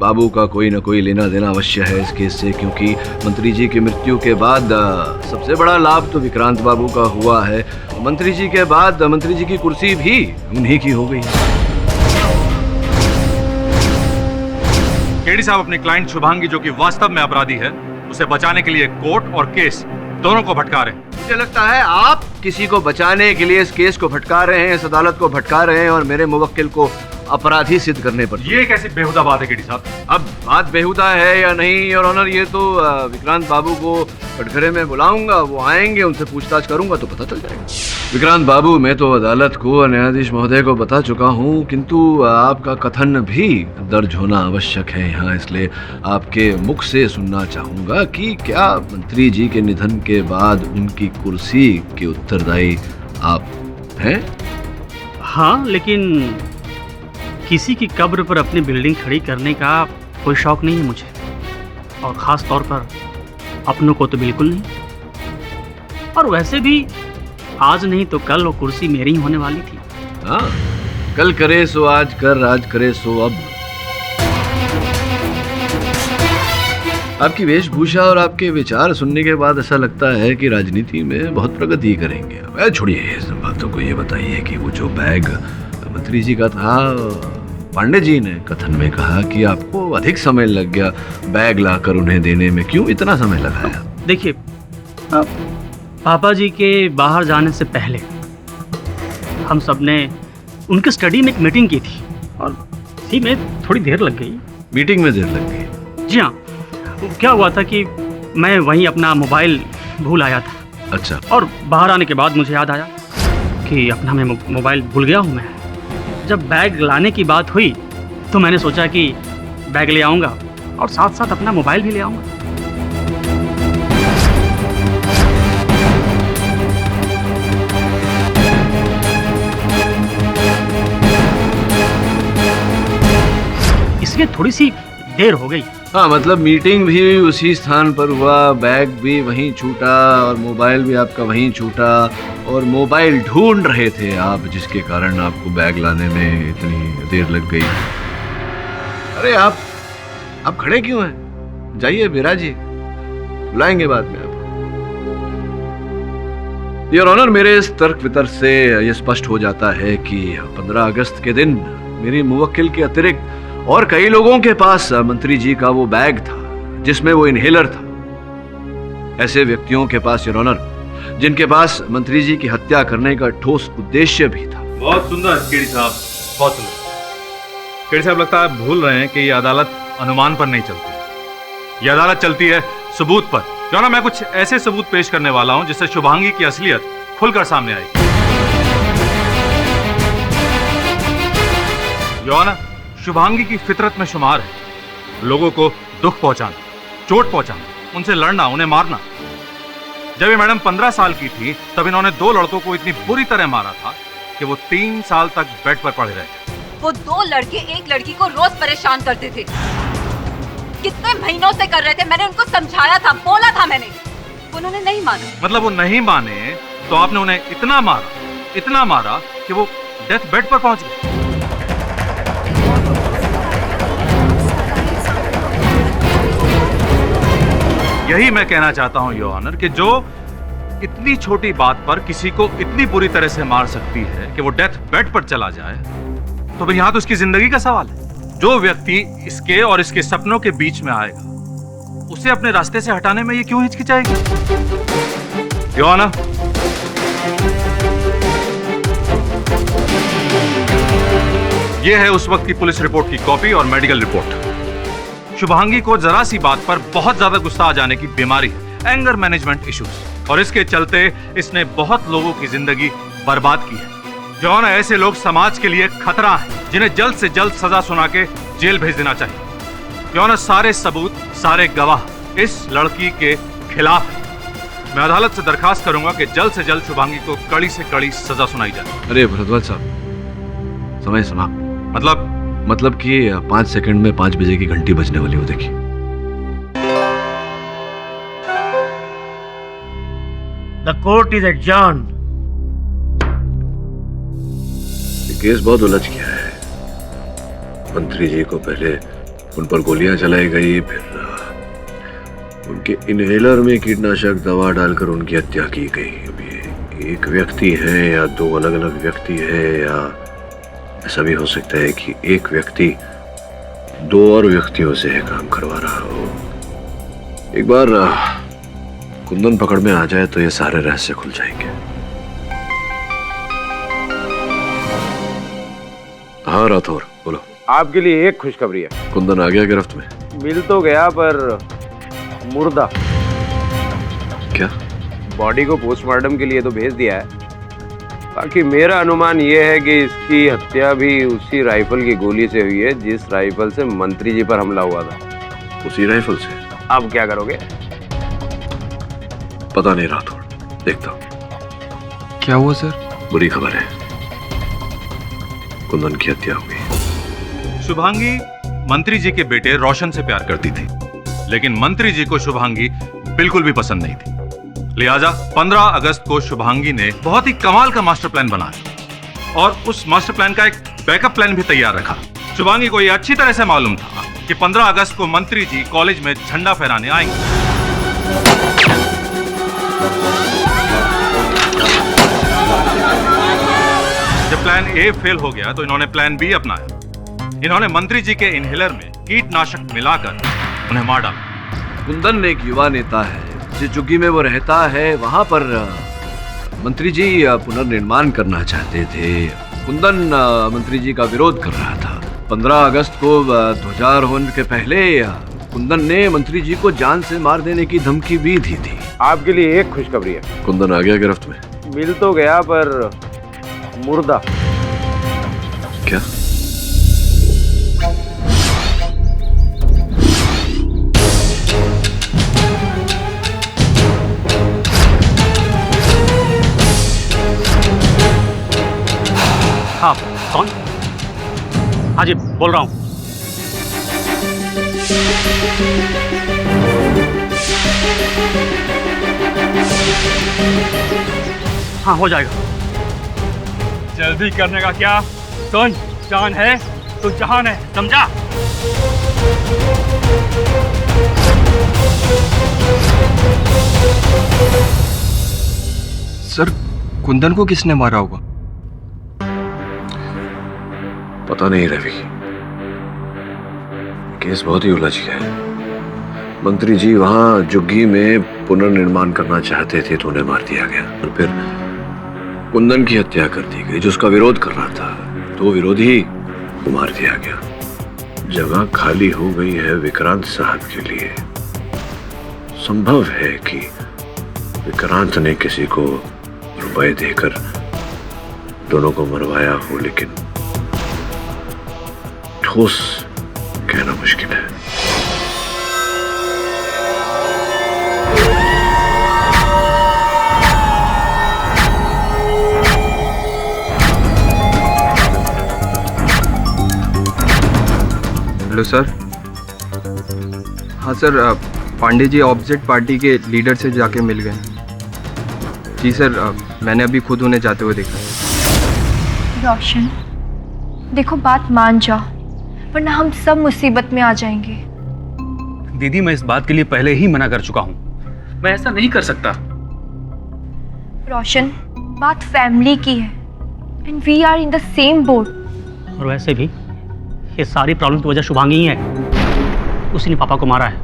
बाबू का कोई ना कोई लेना देना अवश्य है इस केस से, क्योंकि मंत्री जी की मृत्यु के बाद सबसे बड़ा लाभ तो विक्रांत बाबू का हुआ है। मंत्री जी के बाद मंत्री जी की कुर्सी भी उन्हीं की हो गई। केडी साहब अपने क्लाइंट शुभांगी, जो कि वास्तव में अपराधी है, उसे बचाने के लिए कोर्ट और केस दोनों को भटका रहे हैं। मुझे लगता है आप किसी को बचाने के लिए इस केस को भटका रहे हैं, इस अदालत को भटका रहे हैं और मेरे मुवक्किल को अपराधी सिद्ध करने पर। ये कैसी बेहुदा बात है केडी साहब? अब बात बेहुदा है या नहीं योर ऑनर, ये तो विक्रांत बाबू को कटघरे में बुलाऊंगा, वो आएंगे, उनसे पूछताछ करूंगा तो पता चल जाएगा। विक्रांत बाबू, मैं तो अदालत को, न्यायाधीश महोदय को बता चुका हूँ, किंतु आपका कथन भी दर्ज होना आवश्यक है यहाँ, इसलिए आपके मुख से सुनना चाहूंगा कि क्या मंत्री जी के निधन के बाद उनकी कुर्सी के उत्तरदायी आप हैं? हाँ, लेकिन किसी की कब्र पर अपनी बिल्डिंग खड़ी करने का कोई शौक नहीं है मुझे, और ख़ास तौर पर अपनों को तो बिल्कुल नहीं। और वैसे भी आज नहीं तो कल वो कुर्सी मेरी ही होने वाली थी। हाँ, कल करे सो आज कर, आज करे सो अब। आपकी वेशभूषा और आपके विचार सुनने के बाद ऐसा लगता है कि राजनीति में बहुत प्रगति करेंगे। छोड़िए इस बातों को, ये बताइए कि वो जो बैग मंत्री जी का था, पांडे जी ने कथन में कहा कि आपको अधिक समय लग गया बैग लाकर उन्हें देने में, क्यों इतना समय लगाया? देखिए, पापा जी के बाहर जाने से पहले हम सब ने उनके स्टडी में एक मीटिंग की थी और इसी में थोड़ी देर लग गई। मीटिंग में देर लग गई? जी हाँ, क्या हुआ था कि मैं वहीं अपना मोबाइल भूल आया था। अच्छा। और बाहर आने के बाद मुझे याद आया कि अपना मैं मोबाइल भूल गया हूँ। मैं जब बैग लाने की बात हुई तो मैंने सोचा कि बैग ले आऊँगा और साथ साथ अपना मोबाइल भी ले आऊँगा। इसलिए थोड़ी सी देर हो गई। हाँ, मतलब मीटिंग भी उसी स्थान पर हुआ, बैग भी वहीं छूटा और मोबाइल भी आपका वहीं छूटा, और मोबाइल ढूंढ रहे थे आप, जिसके कारण आपको बैग लाने में इतनी देर लग गई। अरे आप खड़े क्यों हैं? जाइए बिराजिए, बुलाएंगे बाद में आप। योर ऑनर, मेरे इस तर्क वितर्क से यह स्पष्ट हो जाता है कि 15 अगस्त के दिन मेरी मुवक्किल के अतिरिक्त और कई लोगों के पास मंत्री जी का वो बैग था जिसमें वो इनहेलर था। ऐसे व्यक्तियों के पास योर ऑनर, जिनके पास मंत्री जी की हत्या करने का ठोस उद्देश्य भी था। बहुत सुंदर केडी साहब, बहुत सुंदर। केडी साहब, लगता है भूल रहे हैं कि ये अदालत अनुमान पर नहीं चलती, ये अदालत चलती है सबूत पर। जो ना, मैं कुछ ऐसे सबूत पेश करने वाला हूं जिससे शुभांगी की असलियत खुलकर सामने आएगी। जो ना, शुभांगी की फितरत में शुमार है लोगों को दुख पहुंचाना, चोट पहुंचाना, उनसे लड़ना, उन्हें मारना। जब ये मैडम 15 साल की थी तब इन्होंने 2 लड़कों को इतनी बुरी तरह मारा था कि वो 3 साल तक बेड पर पड़े रहे। वो 2 लड़के एक लड़की को रोज परेशान करते थे, कितने महीनों से कर रहे थे। मैंने उनको समझाया था, बोला था मैंने, उन्होंने नहीं माना। मतलब वो नहीं माने तो आपने उन्हें इतना मारा कि वो डेथ बेड पर पहुंच गए। यही मैं कहना चाहता हूं योर ऑनर कि जो इतनी छोटी बात पर किसी को इतनी बुरी तरह से मार सकती है कि वो डेथ बेड पर चला जाए, तो फिर यहां तो उसकी जिंदगी का सवाल है। जो व्यक्ति इसके और इसके सपनों के बीच में आएगा, उसे अपने रास्ते से हटाने में ये क्यों हिचकिचाएगी? योर ऑनर, ये है उस वक्त की पुलिस रिपोर्ट की कॉपी और मेडिकल रिपोर्ट। शुभांगी को जरा सी बात पर बहुत ज्यादा गुस्सा आ जाने की बीमारी है, एंगर मैनेजमेंट इश्यूज, और इसके चलते इसने बहुत लोगों की जिंदगी बर्बाद की है। जो ना ऐसे लोग समाज के लिए खतरा हैं, जिन्हें जल्द से जल्द सजा सुना के जेल भेज देना चाहिए। जो ना सारे सबूत, सारे गवाह इस लड़की के खिलाफ है। मैं अदालत से दरखास्त करूंगा कि जल्द से जल्द शुभांगी को कड़ी से कड़ी सजा सुनाई जाए। अरे भरद्वाज साहब, समय सुना। मतलब कि 5 सेकंड में 5 बजे की घंटी बजने वाली हो, देखिए। The court is adjourned. Case बहुत उलझ गया है। मंत्री जी को पहले उन पर गोलियां चलाई गई, फिर उनके इनहेलर में कीटनाशक दवा डालकर उनकी हत्या की गई। अब ये एक व्यक्ति है या 2 अलग अलग व्यक्ति है, या ऐसा भी हो सकता है कि एक व्यक्ति 2 और व्यक्तियों से है काम करवा रहा हो। एक बार कुंदन पकड़ में आ जाए तो ये सारे रहस्य खुल जाएंगे। हाँ राठौर, बोलो। आपके लिए एक खुशखबरी है। कुंदन आ गया गिरफ्त में? मिल तो गया पर मुर्दा। क्या? बॉडी को पोस्टमार्टम के लिए तो भेज दिया है। बाकी मेरा अनुमान यह है कि इसकी हत्या भी उसी राइफल की गोली से हुई है जिस राइफल से मंत्री जी पर हमला हुआ था। उसी राइफल से? अब क्या करोगे? पता नहीं राठौर, देखता हूँ। क्या हुआ सर? बुरी खबर है, कुंदन की हत्या हुई। शुभांगी मंत्री जी के बेटे रोशन से प्यार करती थी, लेकिन मंत्री जी को शुभांगी बिल्कुल भी पसंद नहीं थी। लिहाजा 15 अगस्त को शुभांगी ने बहुत ही कमाल का मास्टर प्लान बनाया और उस मास्टर प्लान का एक बैकअप प्लान भी तैयार रखा। शुभांगी को यह अच्छी तरह से मालूम था कि 15 अगस्त को मंत्री जी कॉलेज में झंडा फहराने आएंगे। जब प्लान ए फेल हो गया तो इन्होंने प्लान बी अपनाया। इन्होंने मंत्री जी के इनहेलर में कीटनाशक मिलाकर उन्हें मार डाला। कुंदन एक युवा नेता है, जिस झुग्गी में वो रहता है वहां पर मंत्री जी पुनर्निर्माण करना चाहते थे। कुंदन मंत्री जी का विरोध कर रहा था। 15 अगस्त को ध्वजारोहण के पहले कुंदन ने मंत्री जी को जान से मार देने की धमकी भी दी थी। आपके लिए एक खुशखबरी है। कुंदन आ गया गिरफ्त में? मिल तो गया पर मुर्दा। क्या? हाँ, कौन? हाँ जी, बोल रहा हूँ। हाँ, हो जाएगा। जल्दी करने का क्या? सुन, जान है तो जहान है, समझा? सर, कुंदन को किसने मारा होगा? पता नहीं रवि, केस बहुत ही उलझ गया है। मंत्री जी वहां झुग्गी में पुनर्निर्माण करना चाहते थे तो उन्हें मार दिया गया, और फिर कुंदन की हत्या कर दी गई जो उसका विरोध कर रहा था, तो विरोधी को मार दिया गया। जगह खाली हो गई है विक्रांत साहब के लिए। संभव है कि विक्रांत ने किसी को रुपए देकर दोनों को मरवाया हो, लेकिन ठोस कहना मुश्किल है। Hello sir. हाँ sir, Pandey ji opposite party के लीडर से जाके मिल गए। जी सर, मैंने अभी खुद उन्हें जाते हुए देखा। रोशन, देखो बात मान जाओ, वरना हम सब मुसीबत में आ जाएंगे। दीदी, मैं इस बात के लिए पहले ही मना कर चुका हूँ। मैं ऐसा नहीं कर सकता। रोशन, बात फैमिली की है and we are in the same boat. और वैसे भी ये सारी प्रॉब्लम की वजह शुभांगी ही है। उसी ने पापा को मारा है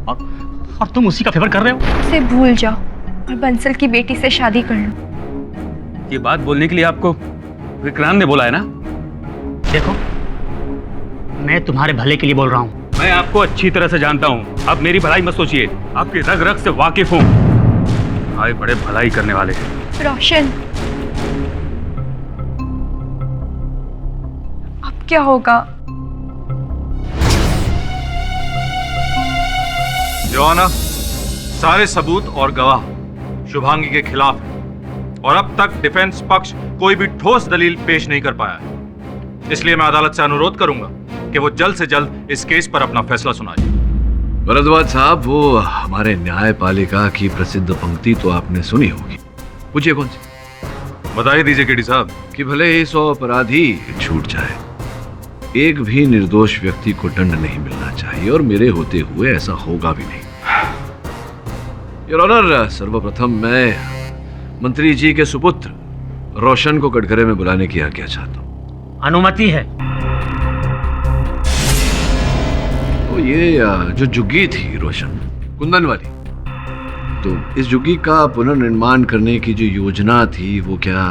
और तुम उसी का फेवर कर रहे हो। उसे भूल जाओ और बंसल की बेटी से शादी कर लो। ये बात बोलने के लिए आपको विक्रांत ने बोला है ना? देखो, मैं तुम्हारे भले के लिए बोल रहा हूँ। मैं आपको अच्छी तरह से जानता हूँ। आप मेरी भलाई मत सोचिए, आपके रग रग से वाकिफ हूँ। आए बड़े भलाई करने वाले हैं। रोशन, अब क्या होगा? जवाना, सारे सबूत और गवाह शुभांगी के खिलाफ हैं और अब तक डिफेंस पक्ष कोई भी ठोस दलील पेश नहीं कर पाया है। इसलिए मैं अदालत से अनुरोध करूंगा कि वो जल्द से जल्द इस केस पर अपना फैसला सुनाए। भरद्वाज साहब, वो हमारे न्यायपालिका की प्रसिद्ध पंक्ति तो आपने सुनी होगी। पूछिए कौन सी? बताइए दीजिए केडी साहब। कि भले ही 100 अपराधी छूट जाए, एक भी निर्दोष व्यक्ति को दंड नहीं मिलना चाहिए, और मेरे होते हुए ऐसा होगा भी नहीं। योर ऑनर, सर्वप्रथम मैं मंत्री जी के सुपुत्र रोशन को कटघरे में बुलाने की आज्ञा चाहता हूँ। अनुमति है। तो ये जो झुग्गी थी रोशन, कुंदन वाली, तो इस झुग्गी का पुनर्निर्माण करने की जो योजना थी, वो क्या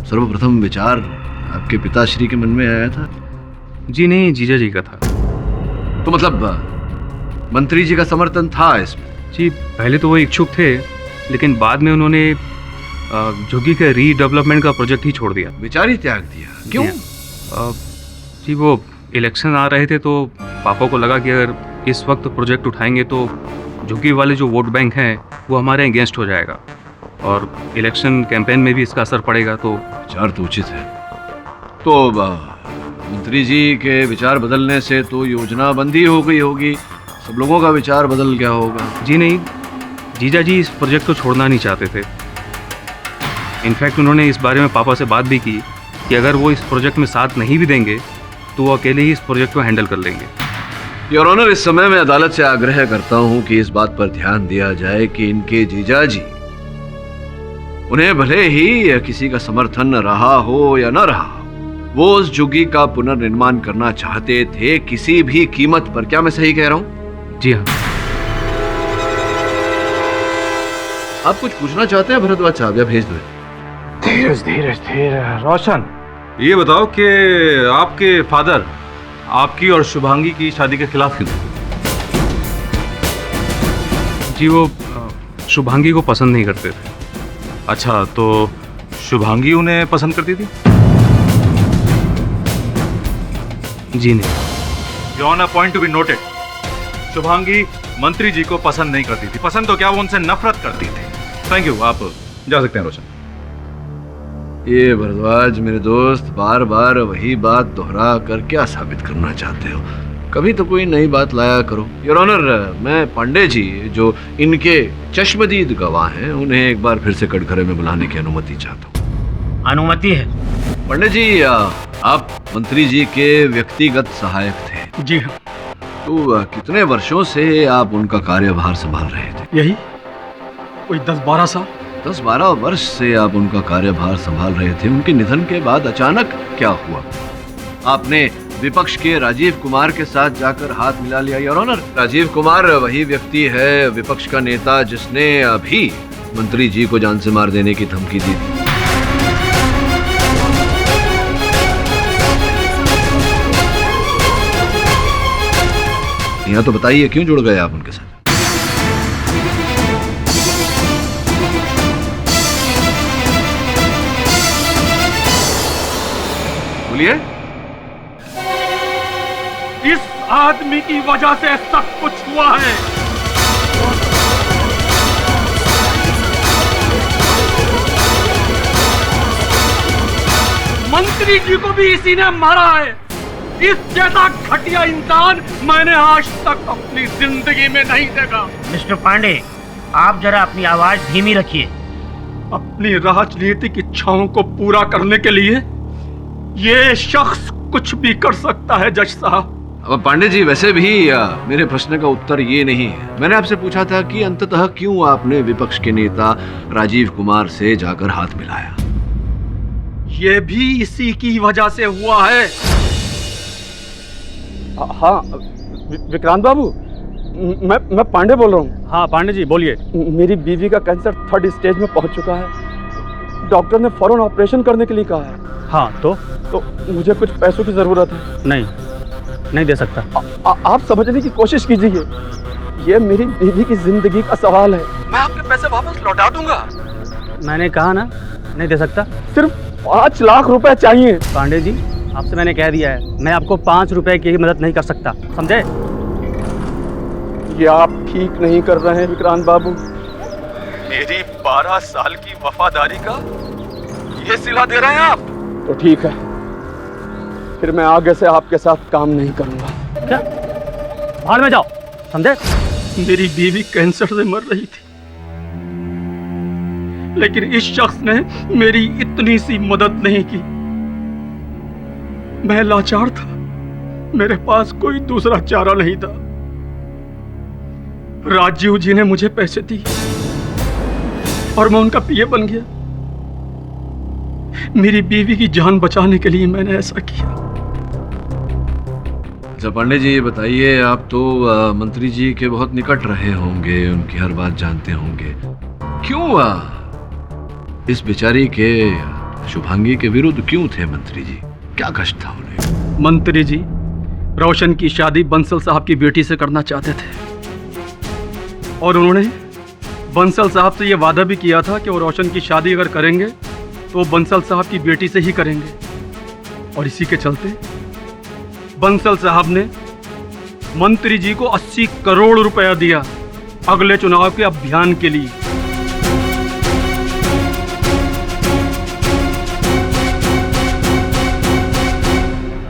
सर्वप्रथम विचार आपके पिताश्री के मन में आया था? जी नहीं, जीजा जी का था। तो मतलब मंत्री जी का समर्थन था इसमें? जी, पहले तो वो इच्छुक थे, लेकिन बाद में उन्होंने झुग्गी के रीडेवलपमेंट का प्रोजेक्ट ही छोड़ दिया। विचार ही त्याग दिया? क्यों? जी, वो इलेक्शन आ रहे थे तो पापा को लगा कि अगर इस वक्त प्रोजेक्ट उठाएंगे तो झुग्गी वाले जो वोट बैंक हैं वो हमारे अगेंस्ट हो जाएगा, और इलेक्शन कैंपेन में भी इसका असर पड़ेगा। तो विचार तो उचित है। तो मंत्री जी के विचार बदलने से तो योजना बंदी हो गई होगी, सब लोगों का विचार बदल गया होगा। जी नहीं, जीजा जी इस प्रोजेक्ट को छोड़ना नहीं चाहते थे। इनफैक्ट उन्होंने इस बारे में पापा से बात भी की कि अगर वो इस प्रोजेक्ट में साथ नहीं भी देंगे तो वो अकेले ही इस प्रोजेक्ट को हैंडल कर लेंगे। योर ऑनर, इस समय मैं अदालत से आग्रह करता हूं कि इस बात पर ध्यान दिया जाए कि इनके जीजा जी, उन्हें भले ही किसी का समर्थन रहा हो या न रहा, वो उस झुग्गी का पुनर्निर्माण करना चाहते थे किसी भी कीमत पर। क्या मैं सही कह रहा हूं? जी हाँ। आप कुछ पूछना चाहते हैं भरद्वाज साहब, या भेज दो? धीरज धीरज धीरज। रोशन, ये बताओ कि आपके फादर आपकी और शुभांगी की शादी के खिलाफ क्यों? जी, वो शुभांगी को पसंद नहीं करते थे। अच्छा, तो शुभांगी उन्हें पसंद करती थी? जी नहीं। Your honour, point to be noted. Shubhangi मंत्री जी को पसंद नहीं करती थी। पसंद तो क्या, वो उनसे नफरत करती थी। थैंक यू, आप जा सकते हैं रोशन। ये भरद्वाज मेरे दोस्त, बार बार वही बात दोहरा कर क्या साबित करना चाहते हो? कभी तो कोई नई बात लाया करो। योर ऑनर, मैं पांडे जी, जो इनके चश्मदीद गवाह हैं, उन्हें एक बार फिर से कटघरे में बुलाने की अनुमति चाहता हूँ। अनुमति है। पांडे जी, आप मंत्री जी के व्यक्तिगत सहायक थे। जी हाँ। तो कितने वर्षों से आप उनका कार्यभार संभाल रहे थे? यही कोई 10-12 साल। 10-12 वर्ष से आप उनका कार्यभार संभाल रहे थे। उनके निधन के बाद अचानक क्या हुआ? आपने विपक्ष के राजीव कुमार के साथ जाकर हाथ मिला लिया। योर ऑनर, राजीव कुमार वही व्यक्ति है, विपक्ष का नेता, जिसने अभी मंत्री जी को जान से मार देने की धमकी दी थी। यहाँ तो बताइए, क्यों जुड़ गए आप उनके साथ? बोलिए। इस आदमी की वजह से सब कुछ हुआ है। मंत्री जी को भी इसी ने मारा है। इस जैसा घटिया इंसान मैंने आज तक अपनी जिंदगी में नहीं देखा। मिस्टर पांडे, आप जरा अपनी आवाज धीमी रखिए। अपनी राजनीतिक इच्छाओं को पूरा करने के लिए ये शख्स कुछ भी कर सकता है जज साहब। अब पांडे जी, वैसे भी मेरे प्रश्न का उत्तर ये नहीं है। मैंने आपसे पूछा था कि अंततः क्यों आपने विपक्ष के नेता राजीव कुमार से जाकर हाथ मिलाया। ये भी इसी की वजह से हुआ है। हाँ विक्रांत बाबू, मैं पांडे बोल रहा हूँ। हाँ पांडे जी बोलिए। मेरी बीवी का कैंसर 3rd स्टेज में पहुंच चुका है। डॉक्टर ने फौरन ऑपरेशन करने के लिए कहा है। हाँ तो मुझे कुछ पैसों की जरूरत है। नहीं दे सकता। आप समझने की कोशिश कीजिए, ये मेरी बीवी की जिंदगी का सवाल है। मैं आपके पैसे वापस लौटा दूंगा। मैंने कहा ना, नहीं दे सकता। सिर्फ 5 लाख रुपए चाहिए। पांडे जी, आपसे मैंने कह दिया है, मैं आपको 5 रुपए की मदद नहीं कर सकता, समझे? ये आप ठीक नहीं कर रहे हैं विक्रांत बाबू। मेरी 12 साल की वफादारी का ये सिला दे रहे हैं आप। तो ठीक है, फिर मैं आगे से आपके साथ काम नहीं करूंगा। क्या? बाहर में जाओ, समझे? मेरी बीवी कैंसर से मर रही थी, लेकिन इस शख्स ने मेरी इतनी सी मदद नहीं की। मैं लाचार था, मेरे पास कोई दूसरा चारा नहीं था। राजीव जी ने मुझे पैसे दिए और मैं उनका पीए बन गया। मेरी बीवी की जान बचाने के लिए मैंने ऐसा किया। अच्छा पांडे जी, ये बताइए, आप तो मंत्री जी के बहुत निकट रहे होंगे, उनकी हर बात जानते होंगे। क्यों इस बेचारी के शुभांगी के विरुद्ध क्यों थे मंत्री जी? क्या कष्ट था उन्हें? मंत्री जी रोशन की शादी बंसल साहब की बेटी से करना चाहते थे और उन्होंने बंसल साहब से यह वादा भी किया था कि वो रोशन की शादी अगर करेंगे तो बंसल साहब की बेटी से ही करेंगे। और इसी के चलते बंसल साहब ने मंत्री जी को 80 करोड़ रुपया दिया अगले चुनाव के अभियान के लिए।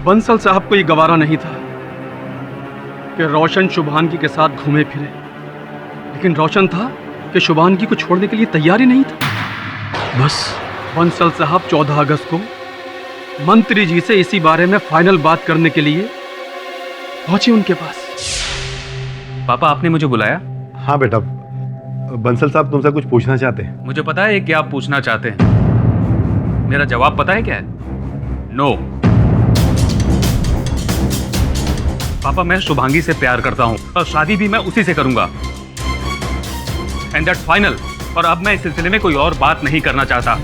बंसल साहब को यह गवारा नहीं था कि रोशन शुभांगी के साथ घूमे फिरे, लेकिन रोशन था कि शुभांगी को छोड़ने के लिए तैयार ही नहीं था। बस बंसल साहब 14 अगस्त को मंत्री जी से इसी बारे में फाइनल बात करने के लिए पहुंचे उनके पास। पापा, आपने मुझे बुलाया? हाँ बेटा, बंसल साहब तुमसे कुछ पूछना चाहते हैं। मुझे पता है कि आप पूछना चाहते हैं। मेरा जवाब पता है क्या है? नो। पापा, मैं शुभांगी से प्यार करता हूं और शादी भी मैं उसी से करूंगा, एंड दैट्स फाइनल। और अब मैं इस सिलसिले में कोई और बात नहीं करना चाहता।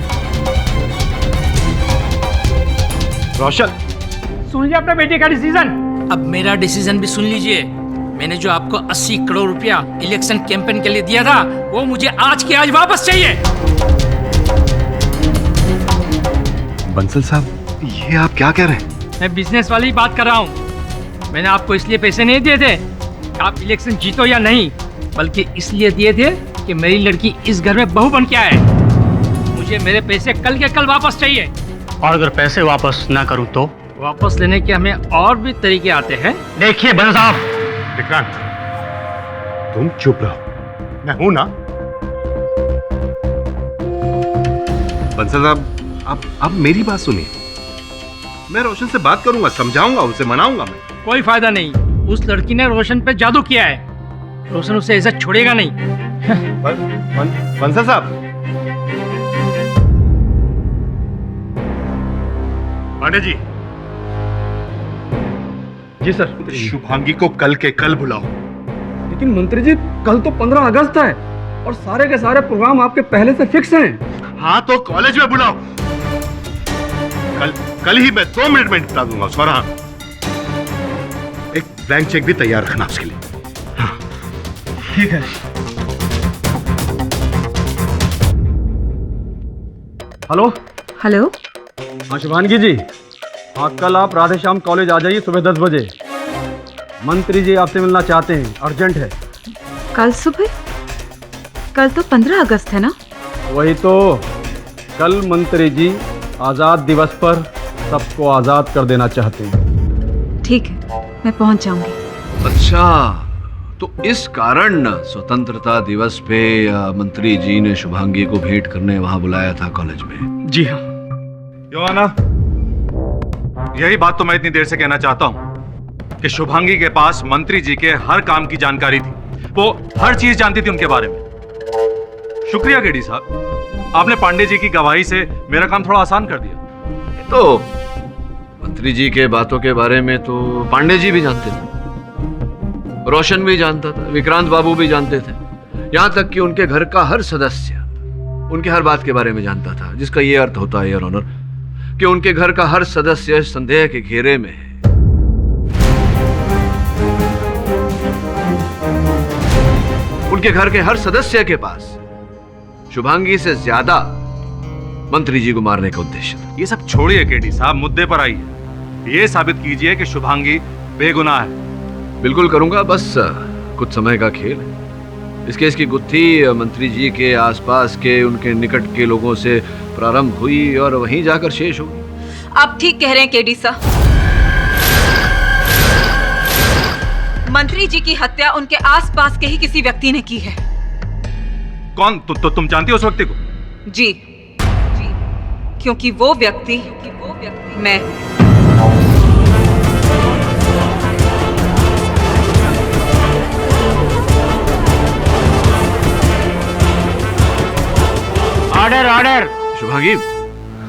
रोशन, सुन लिया अपने बेटे का डिसीजन? अब मेरा डिसीजन भी सुन लीजिए। मैंने जो आपको 80 करोड़ रुपया इलेक्शन कैंपेन के लिए दिया था, वो मुझे आज के आज वापस चाहिए। बंसल साहब, ये आप क्या कह रहे हैं? मैं बिजनेस वाली बात कर रहा हूँ। मैंने आपको इसलिए पैसे नहीं दिए थे कि आप इलेक्शन जीतो या नहीं, बल्कि इसलिए दिए थे कि मेरी लड़की इस घर में बहू बन के आए। मुझे मेरे पैसे कल के कल वापस चाहिए। और अगर पैसे वापस ना करूं तो? वापस लेने के हमें और भी तरीके आते हैं। देखिए बंसल साहब। विक्रांत, तुम चुप रहो, मैं हूं ना। बंसल साहब, आप मेरी बात सुनिए। मैं रोशन से बात करूंगा, समझाऊंगा, उसे मनाऊंगा। मैं कोई फायदा नहीं। उस लड़की ने रोशन पे जादू किया है। रोशन उसे इज्जत छोड़ेगा नहीं। बंसल साहब, पांडे जी। जी सर। शुभांगी को कल के कल बुलाओ। लेकिन मंत्री जी, कल तो 15 अगस्त है और सारे के सारे प्रोग्राम आपके पहले से फिक्स हैं। हाँ तो कॉलेज में बुलाओ। कल ही मैं 2 मिनट में निपटा दूंगा उसको। हाँ, एक ब्लैंक चेक भी तैयार रखना उसके लिए। हाँ ठीक है। Hello hello. हाँ शुभांगी जी, हाँ कल आप राधेश्याम कॉलेज आ जाइए सुबह 10 बजे। मंत्री जी आपसे मिलना चाहते हैं, अर्जेंट है। कल सुबह? कल तो 15 अगस्त है ना? वही तो, कल मंत्री जी आजाद दिवस पर सबको आजाद कर देना चाहते हैं। ठीक है, मैं पहुंच जाऊंगी। अच्छा, तो इस कारण स्वतंत्रता दिवस पे मंत्री जी ने शुभांगी को भेंट करने वहां बुलाया था कॉलेज में? जी हाँ। योना, यही बात तो मैं इतनी देर से कहना चाहता हूं कि शुभांगी के पास मंत्री जी के हर काम की जानकारी थी। वो हर चीज जानती थी उनके बारे में। शुक्रिया केडी साहब, आपने पांडे जी की गवाही से मेरा काम थोड़ा आसान कर दिया। तो मंत्री जी के बातों के बारे में तो पांडे जी भी जानते थे, रोशन भी जानता था, विक्रांत बाबू भी जानते थे, यहां तक कि उनके घर का हर सदस्य उनके हर बात के बारे में जानता था, जिसका यह अर्थ होता है योर ऑनर कि उनके घर का हर सदस्य संदेह के घेरे में है। उनके घर के हर सदस्य के पास शुभांगी से ज्यादा मंत्री जी को मारने का उद्देश्य था। ये सब छोड़िए केडी साहब, मुद्दे पर आइए। ये साबित कीजिए कि शुभांगी बेगुनाह है। बिल्कुल करूंगा, बस कुछ समय का खेल है। इस केस की गुत्थी मंत्री जी के आसपास के उनके निकट के लोगों से प्रारंभ हुई और वहीं जाकर शेष होगी। आप ठीक कह रहे हैं केडी साहब। मंत्री जी की हत्या उनके आसपास के ही किसी व्यक्ति ने की है। कौन? तुम जानती हो उस व्यक्ति को? जी, क्योंकि वो व्यक्ति मैं। Order order. शुभांगी,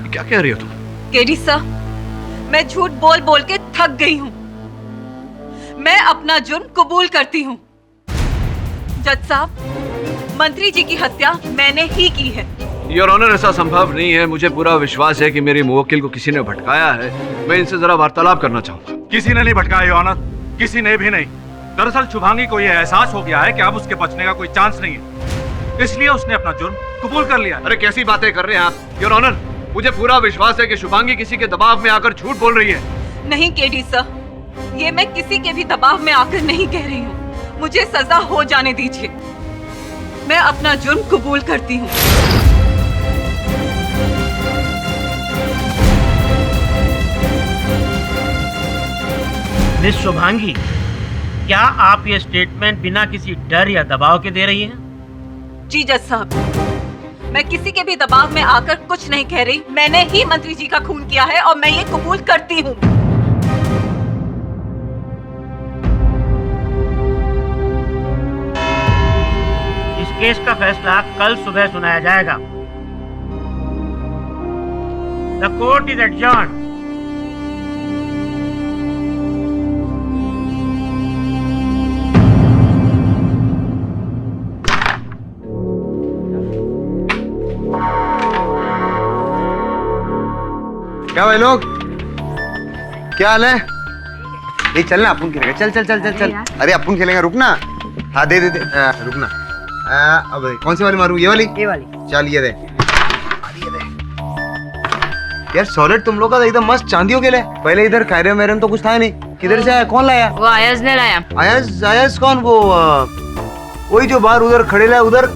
क्या कह रही हो तुम? केडी साहब, मैं झूठ बोल बोल के थक गई हूँ। मैं अपना जुर्म कबूल करती हूँ। जज साहब, मंत्री जी की हत्या मैंने ही की है। योर ऑनर, ऐसा संभव नहीं है। मुझे पूरा विश्वास है कि मेरी मुवक्किल को किसी ने भटकाया है। मैं इनसे जरा वार्तालाप करना चाहूंगा। किसी ने नहीं भटकाया योर ऑनर, किसी ने भी नहीं। दरअसल शुभांगी को यह एहसास हो गया है कि अब उसके बचने का कोई चांस नहीं है, इसलिए उसने अपना जुर्म कबूल कर लिया। अरे कैसी बातें कर रहे हैं आप? योर ऑनर, मुझे पूरा विश्वास है कि शुभांगी किसी के दबाव में आकर झूठ बोल रही है। नहीं केडी साहब, ये मैं किसी के भी दबाव में आकर नहीं कह रही हूँ। मुझे सजा हो जाने दीजिए। मैं अपना जुर्म कबूल करती हूँ। मिस शुभांगी, क्या आप ये स्टेटमेंट बिना किसी डर या दबाव के दे रही हैं? जी जज साहब, मैं किसी के भी दबाव में आकर कुछ नहीं कह रही। मैंने ही मंत्री जी का खून किया है और मैं ये कबूल करती हूँ। इस केस का फैसला कल सुबह सुनाया जाएगा। The court is adjourned. क्या भाई लोग, क्या हाल है? ये चलना, अपन खेलेंगे। चल चल चल चल चल। अरे अपन खेलेंगे, रुकना। हाँ दे दे दे, रुकना। अब कौन सी वाली मारूं? ये वाली? ये वाली। चल ये दे। यार सॉलिड तुम लोग का एकदम मस्त चांदियों के लिए। पहले इधर कायरे मेरन तो कुछ था नहीं। किधर से आया? कौन लाया? वो आयज ने लाया। आयज? आयज कौन? वो वही जो बाहर उधर खड़े लाया उधर।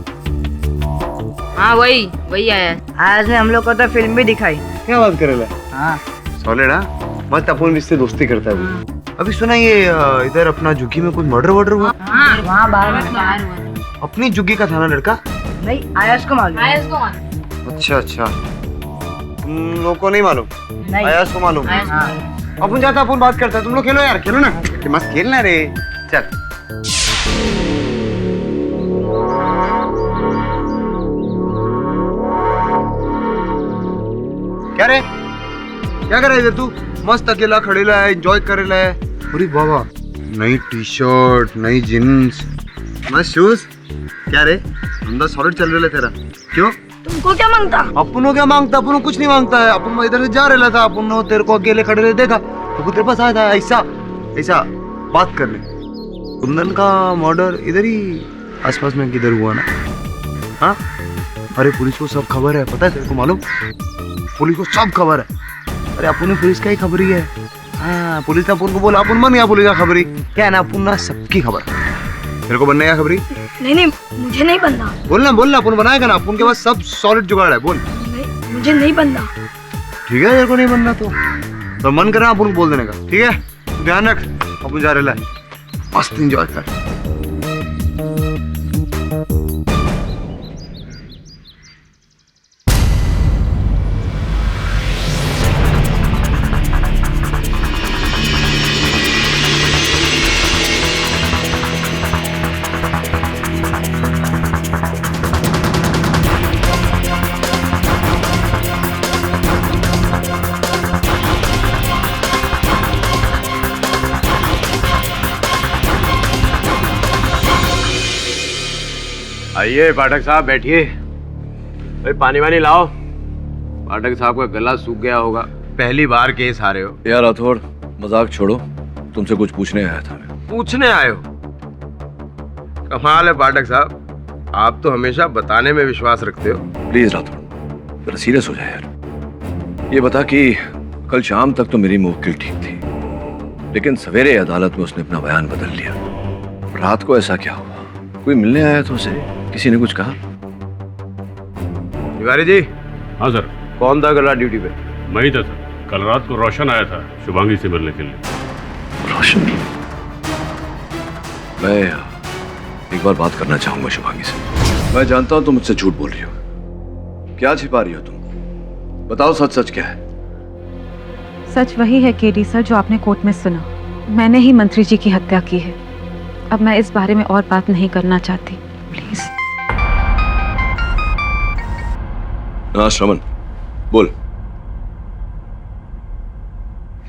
हाँ वही आया। आज ने हम लोग को तो फिल्म भी दिखाई। क्या बात करे? हाँ सॉलिड। हाँ मत अपन इससे दोस्ती करता है। अभी सुना ये इधर अपना झुग्गी में कुछ मर्डर वर्डर हुआ? वहाँ बाहर हुआ। अपनी झुग्गी का था ना लड़का? नहीं, आयस को मालूम। अच्छा अच्छा, तुम लोग को नहीं मालूम? आयस को मालूम। अपन जाता, अपन बात करता। तुम लोग खेलो यार, खेलो ना, मस्त खेलना रे। चल क्या रे, क्या कर रहे थे तू? मस्त अकेला खड़ेला है, एंजॉय करेला है। अरे बाबा, नई टी शर्ट, नई जींस, मस्त शूज। क्या रे, अंदर सॉलिड चल रहा है तेरा? क्यों? तुमको क्या मांगता? अपनों क्या मांगता? अपनों कुछ नहीं मांगता है। अपन इधर से जा रहा था, अपन तेरे को अकेले खड़े रहे देखा तो तेरे पास आया था। ऐसा ऐसा बात करने। कुंदन का मर्डर इधर ही आसपास में किधर हुआ ना? हाँ, अरे पुलिस को सब खबर है, पता है तेरे को? मालूम? पुलिस को सब खबर है। अरे अपन पुलिस का ही खबर ही है। हाँ, पुलिस ने अपन को बोला, अपन बन गया पुलिस का खबरी। क्या है ना, अपन ना सबकी खबर। तेरे को बनने का खबरी? नहीं, मुझे नहीं बनना। बोलना बोलना, अपन बनाएगा ना। अपन के पास सब सॉलिड जुगाड़ है। बोल। नहीं, मुझे नहीं बनना। ठीक है, तेरे को नहीं बनना तो मन कर रहा अपन को बोल देने का। ठीक है, ध्यान रख। अब जा रहा है, मस्त एंजॉय कर। आइए पाठक साहब, बैठिए। भाई पानी वानी लाओ। पाठक साहब का गला सूख गया होगा, पहली बार केस हारे हो। यार राठौड़, मजाक छोड़ो, तुमसे कुछ पूछने आया था मैं। पूछने आए हो? कमाल है पाठक साहब, आप तो हमेशा बताने में विश्वास रखते हो। प्लीज राठौड़, जरा सीरियस हो जाए यार। ये बता कि कल शाम तक तो मेरी मुवक्किल ठीक थी, लेकिन सवेरे अदालत में उसने अपना बयान बदल लिया। रात को ऐसा क्या हुआ? कोई मिलने आया तो उसे किसी ने कुछ कहा? तिवारी जी। हाँ सर। कौन था गला ड्यूटी पे? मैं ही था सर। कल रात को रोशन आया था शुभांगी से मिलने के लिए। रोशन? मैं एक बार बात करना चाहूंगा शुभांगी से। मैं जानता हूं तुम मुझसे झूठ बोल रही हो। क्या छिपा रही हो तुम? बताओ सच सच क्या है? सच वही है केडी सर जो आपने कोर्ट में सुना। मैंने ही मंत्री जी की हत्या की है। अब मैं इस बारे में और बात नहीं करना चाहती, प्लीज। श्रवण बोल।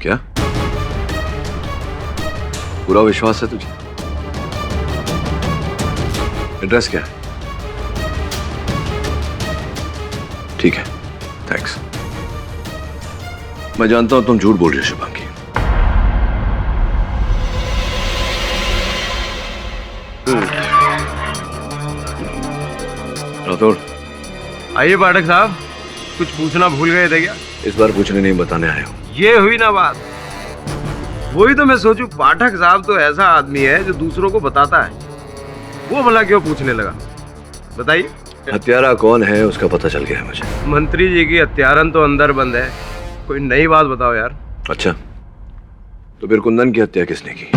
क्या पूरा विश्वास है तुझे? एड्रेस क्या है? ठीक है, थैंक्स। मैं जानता हूं तुम झूठ बोल रही हो शुभांगी। राठौड़। आइए पाठक साहब, कुछ पूछना भूल गए थे क्या? इस बार पूछने नहीं, बताने आए हो। ये हुई ना बात। वही तो मैं सोचूं, पाठक साहब तो ऐसा आदमी है जो दूसरों को बताता है, वो भला क्यों पूछने लगा? बताइए। हत्यारा कौन है उसका पता चल गया है मुझे। मंत्री जी की हत्यारन तो अंदर बंद है। कोई नई बात बताओ यार। अच्छा, तो फिर कुंदन की हत्या किसने की?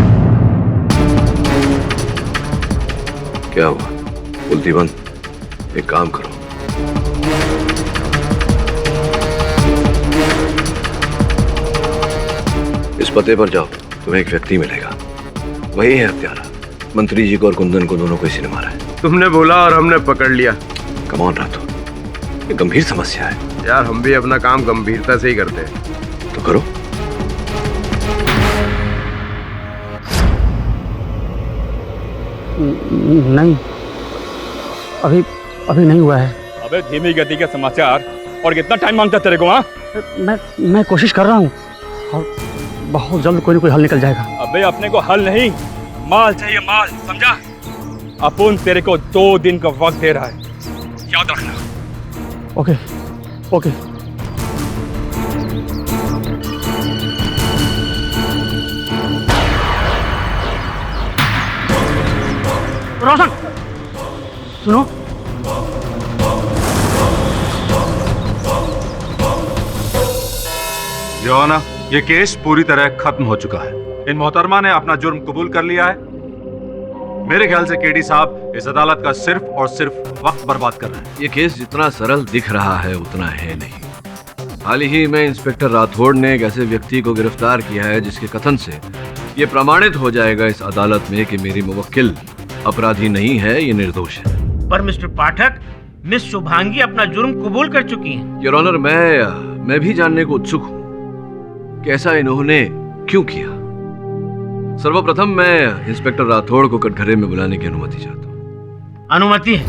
क्या हुआ? बोलती बंद। एक काम करो, इस पते पर जाओ, तुम्हें एक व्यक्ति मिलेगा। वही है हत्यारा। मंत्री जी को और कुंदन को दोनों को इसी ने मारा है। तुमने बोला और हमने पकड़ लिया। कमान राठौड़, ये गंभीर समस्या है यार। हम भी अपना काम गंभीरता से ही करते हैं। तो करो। नहीं, अभी नहीं हुआ है। अबे धीमी गति के समाचार, और कितना टाइम मांगता तेरे को? हाँ, मैं कोशिश कर रहा हूँ और बहुत जल्द कोई ना कोई हल निकल जाएगा। अबे अपने को हल नहीं, माल चाहिए, माल, समझा? अपुन तेरे को 2 दिन का वक्त दे रहा है, याद रखना। Okay okay. रोशन सुनो। योर ऑनर, ये केस पूरी तरह खत्म हो चुका है। इन मोहतरमा ने अपना जुर्म कबूल कर लिया है। मेरे ख्याल से केडी साहब इस अदालत का सिर्फ और सिर्फ वक्त बर्बाद कर रहे हैं। ये केस जितना सरल दिख रहा है उतना है नहीं। हाल ही में इंस्पेक्टर राठौड़ ने एक ऐसे व्यक्ति को गिरफ्तार किया है जिसके कथन से ये प्रमाणित हो जाएगा इस अदालत में कि मेरी मुवक्किल अपराधी नहीं है, ये निर्दोष है। पर मिस्टर पाठक, मिस शुभांगी अपना जुर्म कबूल कर चुकी हैं। योर ऑनर, मैं भी जानने को उत्सुक हूँ कि ऐसा इन्होंने क्यों किया। सर्वप्रथम मैं इंस्पेक्टर राठौड़ को कटघरे में बुलाने की अनुमति चाहता हूँ। अनुमति है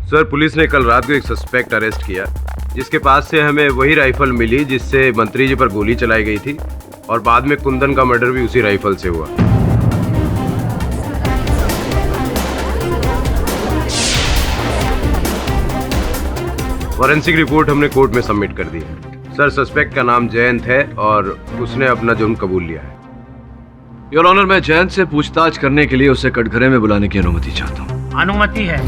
सर। पुलिस ने कल रात को एक सस्पेक्ट अरेस्ट किया, जिसके पास से हमें वही राइफल मिली जिससे मंत्री जी पर गोली चलाई गई थी, और बाद में कुंदन का मर्डर भी उसी राइफल से हुआ। फॉरेंसिक रिपोर्ट हमने कोर्ट में सबमिट कर दी है। सर, सस्पेक्ट का नाम जयंत है और उसने अपना जुर्म कबूल लिया है। योर ऑनर, मैं जयंत से पूछताछ करने के लिए उसे कटघरे में बुलाने की अनुमति चाहता हूँ। अनुमति है।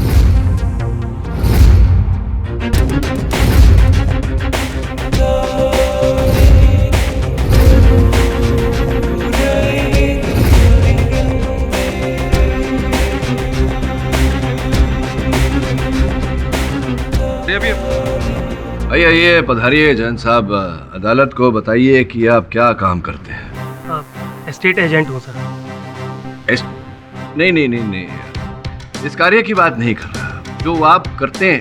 आइए पधारिए जैन साहब, अदालत को बताइए कि आप क्या काम करते हैं। एस्टेट एजेंट हूँ सर। नहीं, इस कार्य की बात नहीं कर रहा, जो आप करते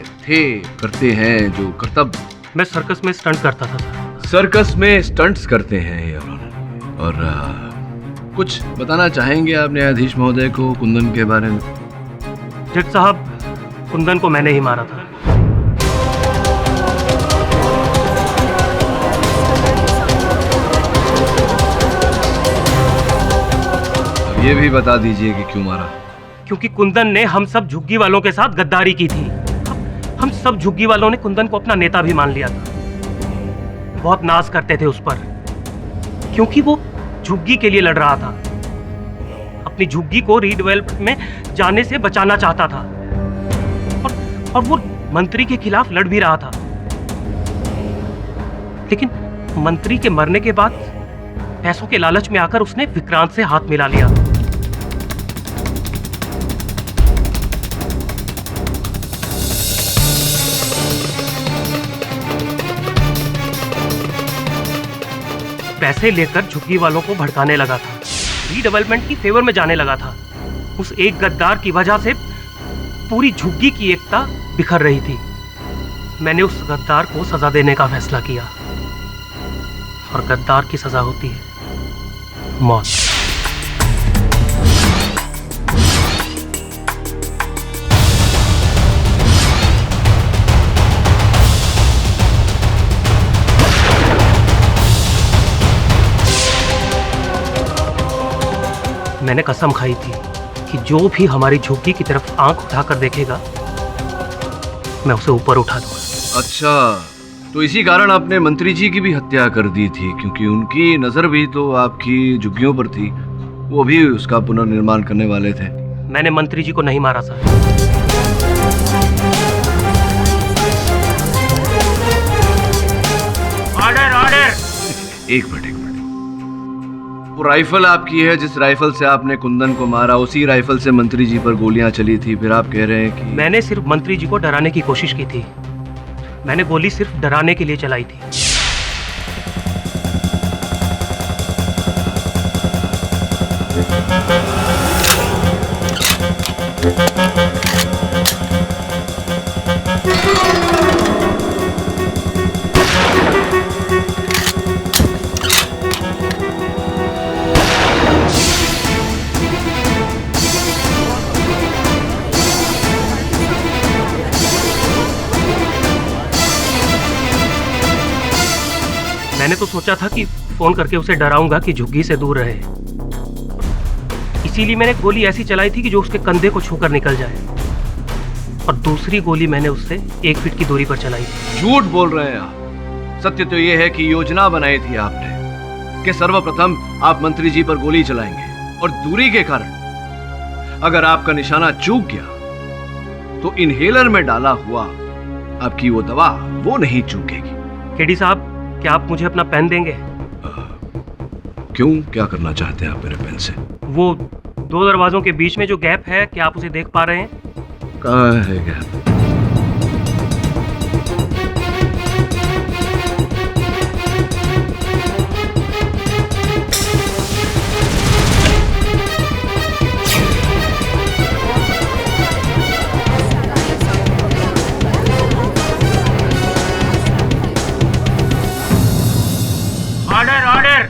हैं जो कर्तव्य। मैं सर्कस में स्टंट करता था सर। सर्कस में स्टंट्स करते हैं योर ऑनर। और कुछ बताना चाहेंगे आप न्यायाधीश महोदय को कुंदन के बारे में? जज साहब, कुंदन को मैंने ही मारा था। ये भी बता दीजिए कि क्यों मारा? क्योंकि कुंदन ने हम सब झुग्गी वालों के साथ गद्दारी की थी। हम सब झुग्गी वालों ने कुंदन को अपना नेता भी मान लिया था। बहुत नाज करते थे उस पर, क्योंकि वो झुग्गी के लिए लड़ रहा था। अपनी झुग्गी को रीडेवलप में जाने से बचाना चाहता था, और वो मंत्री के खिलाफ लड़ भी रहा था। लेकिन मंत्री के मरने के बाद पैसों के लालच में आकर उसने विक्रांत से हाथ मिला लिया। पैसे लेकर झुग्गी वालों को भड़काने लगा था, रीडेवलपमेंट की फेवर में जाने लगा था। उस एक गद्दार की वजह से पूरी झुग्गी की एकता बिखर रही थी। मैंने उस गद्दार को सजा देने का फैसला किया, और गद्दार की सजा होती है मौत। मैंने कसम खाई थी कि जो भी हमारी झुग्गी की तरफ आंख उठाकर देखेगा, मैं उसे ऊपर उठा दूंगा। अच्छा, तो इसी कारण आपने मंत्री जी की भी हत्या कर दी थी, क्योंकि उनकी नजर भी तो आपकी झुग्गियों पर थी। वो भी उसका पुनर्निर्माण करने वाले थे। मैंने मंत्री जी को नहीं मारा सर। ऑर्डर। एक मिनट। वो राइफल आपकी है जिस राइफल से आपने कुंदन को मारा, उसी राइफल से मंत्री जी पर गोलियां चली थी। फिर आप कह रहे हैं कि मैंने सिर्फ मंत्री जी को डराने की कोशिश की थी। मैंने गोली सिर्फ डराने के लिए चलाई थी। मैंने तो सोचा था कि फोन करके उसे डराऊंगा कि झुग्गी से दूर रहे। इसीलिए मैंने गोली ऐसी चलाई थी कि जो उसके कंधे को छूकर निकल जाए, और दूसरी गोली मैंने उससे 1 फीट की दूरी पर चलाई थी। झूठ बोल रहे हैं आप। सत्य तो यह है कि योजना बनाई थी आपने कि सर्वप्रथम आप मंत्री जी पर गोली चलाएंगे, और दूरी के कारण अगर आपका निशाना चूक गया तो इनहेलर में डाला हुआ आपकी वो दवा वो नहीं चूकेगी। केडी साहब, क्या आप मुझे अपना पेन देंगे? क्यों, क्या करना चाहते हैं आप मेरे पेन से? वो 2 दरवाजों के बीच में जो गैप है, क्या आप उसे देख पा रहे हैं? कहाँ है गैप? ऑर्डर।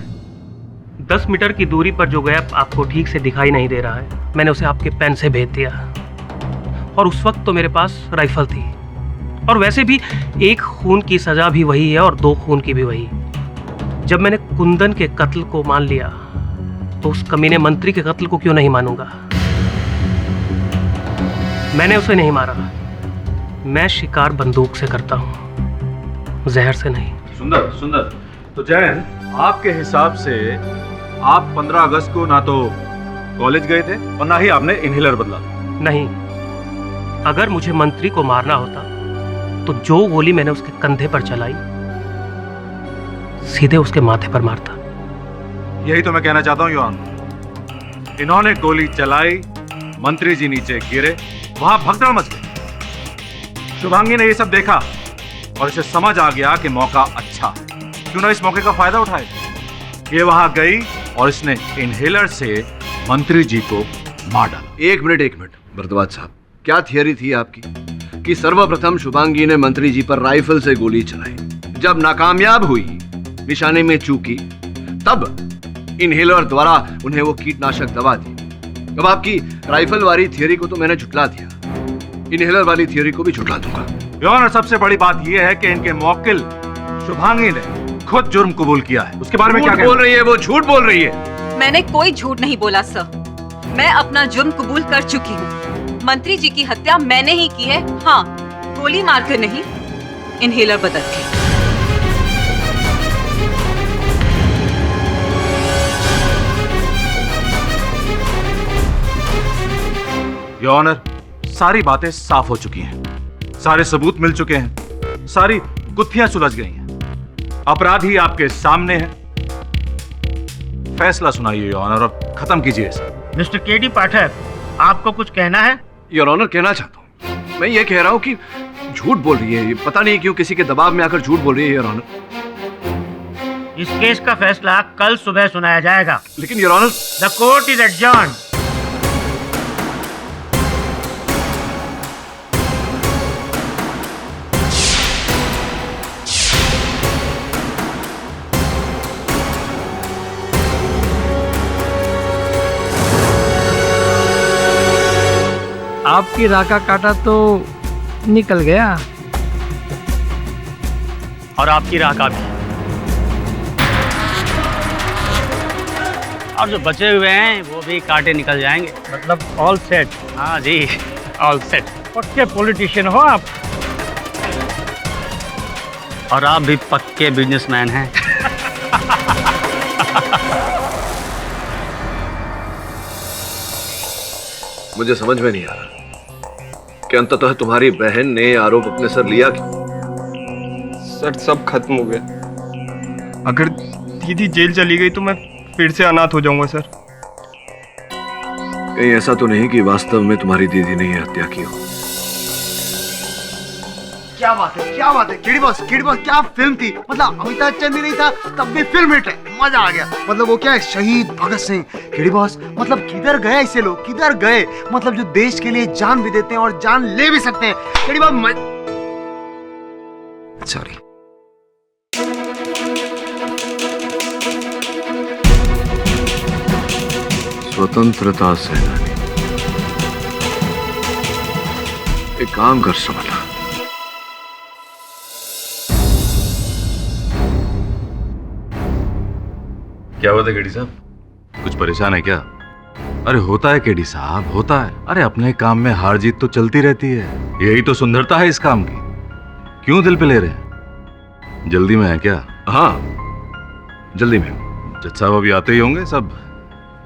10 मीटर की दूरी पर जो गैप आपको ठीक से दिखाई नहीं दे रहा है, मैंने उसे आपके पेन से भेज दिया। और उस वक्त तो मेरे पास राइफल थी, और वैसे भी 1 खून की सजा भी वही है और 2 खून की भी वही। जब मैंने कुंदन के कत्ल को मान लिया, तो उस कमीने मंत्री के कत्ल को क्यों नहीं मानूंगा? मैंने उसे नहीं मारा। मैं शिकार बंदूक से करता हूं, जहर से नहीं। सुंदर। तो जैन, आपके हिसाब से आप 15 अगस्त को ना तो कॉलेज गए थे और ना ही आपने इनहेलर बदला। नहीं, अगर मुझे मंत्री को मारना होता तो जो गोली मैंने उसके कंधे पर चलाई, सीधे उसके माथे पर मारता। यही तो मैं कहना चाहता हूँ योर ऑनर। इन्होंने गोली चलाई, मंत्री जी नीचे गिरे, वहां भगदड़ मच गई। शुभांगी ने ये सब देखा और इसे समझ आ गया कि मौका अच्छा, क्यों ना इस मौके का फायदा उठाए। ये वहां गई और इसने इनहेलर से मंत्री जी को मार डाला। एक मिनट भरद्वाज साहब, क्या थियरी थी आपकी कि सर्वप्रथम शुभांगी ने मंत्री जी पर राइफल से गोली चलाई, जब नाकामयाब हुई, निशाने में चूकी, तब इनहेलर द्वारा उन्हें वो कीटनाशक दवा दी। अब आपकी राइफल वाली थियरी को तो मैंने झुटला दिया, इनहेलर वाली थियरी को भी झुटला दूंगा। और सबसे बड़ी बात यह है कि इनके मौकिल शुभांगी ने खुद जुर्म कबूल किया है। उसके बारे में क्या बोल रही है? वो झूठ बोल रही है। मैंने कोई झूठ नहीं बोला सर, मैं अपना जुर्म कबूल कर चुकी हूँ। मंत्री जी की हत्या मैंने ही की है, हाँ, गोली मारकर नहीं, इनहेलर बदल के। योर ऑनर, सारी बातें साफ हो चुकी हैं, सारे सबूत मिल चुके हैं, सारी गुत्थियां सुलझ गई हैं, अपराधी आपके सामने है। फैसला सुनाइए योर ऑनर और खत्म कीजिए इसे। मिस्टर केडी पाठक, आपको कुछ कहना है? योर ऑनर, कहना चाहता हूँ, मैं ये कह रहा हूँ कि झूठ बोल रही है, पता नहीं क्यों किसी के दबाव में आकर झूठ बोल रही है योर ऑनर। इस केस का फैसला कल सुबह सुनाया जाएगा। लेकिन your honour, the court is adjourned. आपकी राह का कांटा तो निकल गया और आपकी राह का भी। और जो बचे हुए हैं वो भी कांटे निकल जाएंगे। मतलब ऑल सेट? हाँ जी, ऑल सेट। पक्के पॉलिटिशियन हो आप। और आप भी पक्के बिजनेसमैन हैं। मुझे समझ में नहीं आ रहा कि अंततः तुम्हारी बहन ने आरोप अपने सर लिया क्यों? सर, सब खत्म हो गया। अगर दीदी जेल चली गई तो मैं फिर से अनाथ हो जाऊंगा सर। कहीं ऐसा तो नहीं कि वास्तव में तुम्हारी दीदी ने ये हत्या की हो? क्या बात है, क्या बात है केडी बॉस, क्या फिल्म थी। मतलब अमिताभ बच्चन भी नहीं था तब भी फिल्म हिट है, मजा आ गया। मतलब वो क्या है, शहीद भगत सिंह। केडी बॉस, मतलब किधर गए ऐसे लोग, किधर गए? मतलब जो देश के लिए जान भी देते हैं और जान ले भी सकते हैं। KD boss, sorry. स्वतंत्रता सेनानी, एक काम कर समझा। क्या बात है केडी साहब, कुछ परेशान है क्या? अरे होता है केडी साहब, होता है। अरे अपने काम में हार जीत तो चलती रहती है, यही तो सुंदरता है इस काम की। क्यों दिल पे ले रहे हैं? जल्दी में है क्या? हाँ, जल्दी में। जज साहब अभी आते ही होंगे, सब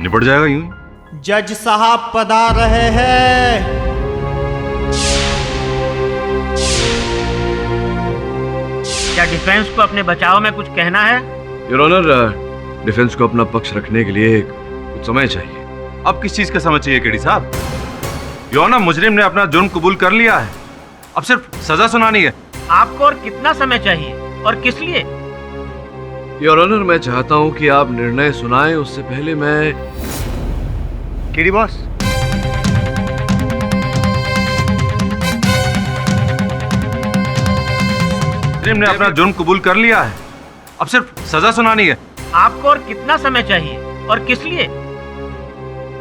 निपट जाएगा यूं ही। जज साहब पधार रहे हैं। क्या डिफेंस को अपने बचाव में कुछ कहना है? योर ऑनर, डिफेंस को अपना पक्ष रखने के लिए कुछ समय चाहिए। अब किस चीज का समय चाहिए केडी साहब? योर ऑनर, मुजरिम ने अपना जुर्म कबूल कर लिया है, अब सिर्फ सजा सुनानी है। आपको और कितना समय चाहिए और किस लिए? योर ऑनर, मैं चाहता हूं कि आप निर्णय सुनाएं, उससे पहले मैं। केडी बॉस, मुजरिम ने अपना जुर्म कबूल कर लिया है, अब सिर्फ सजा सुनानी है। आपको और कितना समय चाहिए और किस लिए?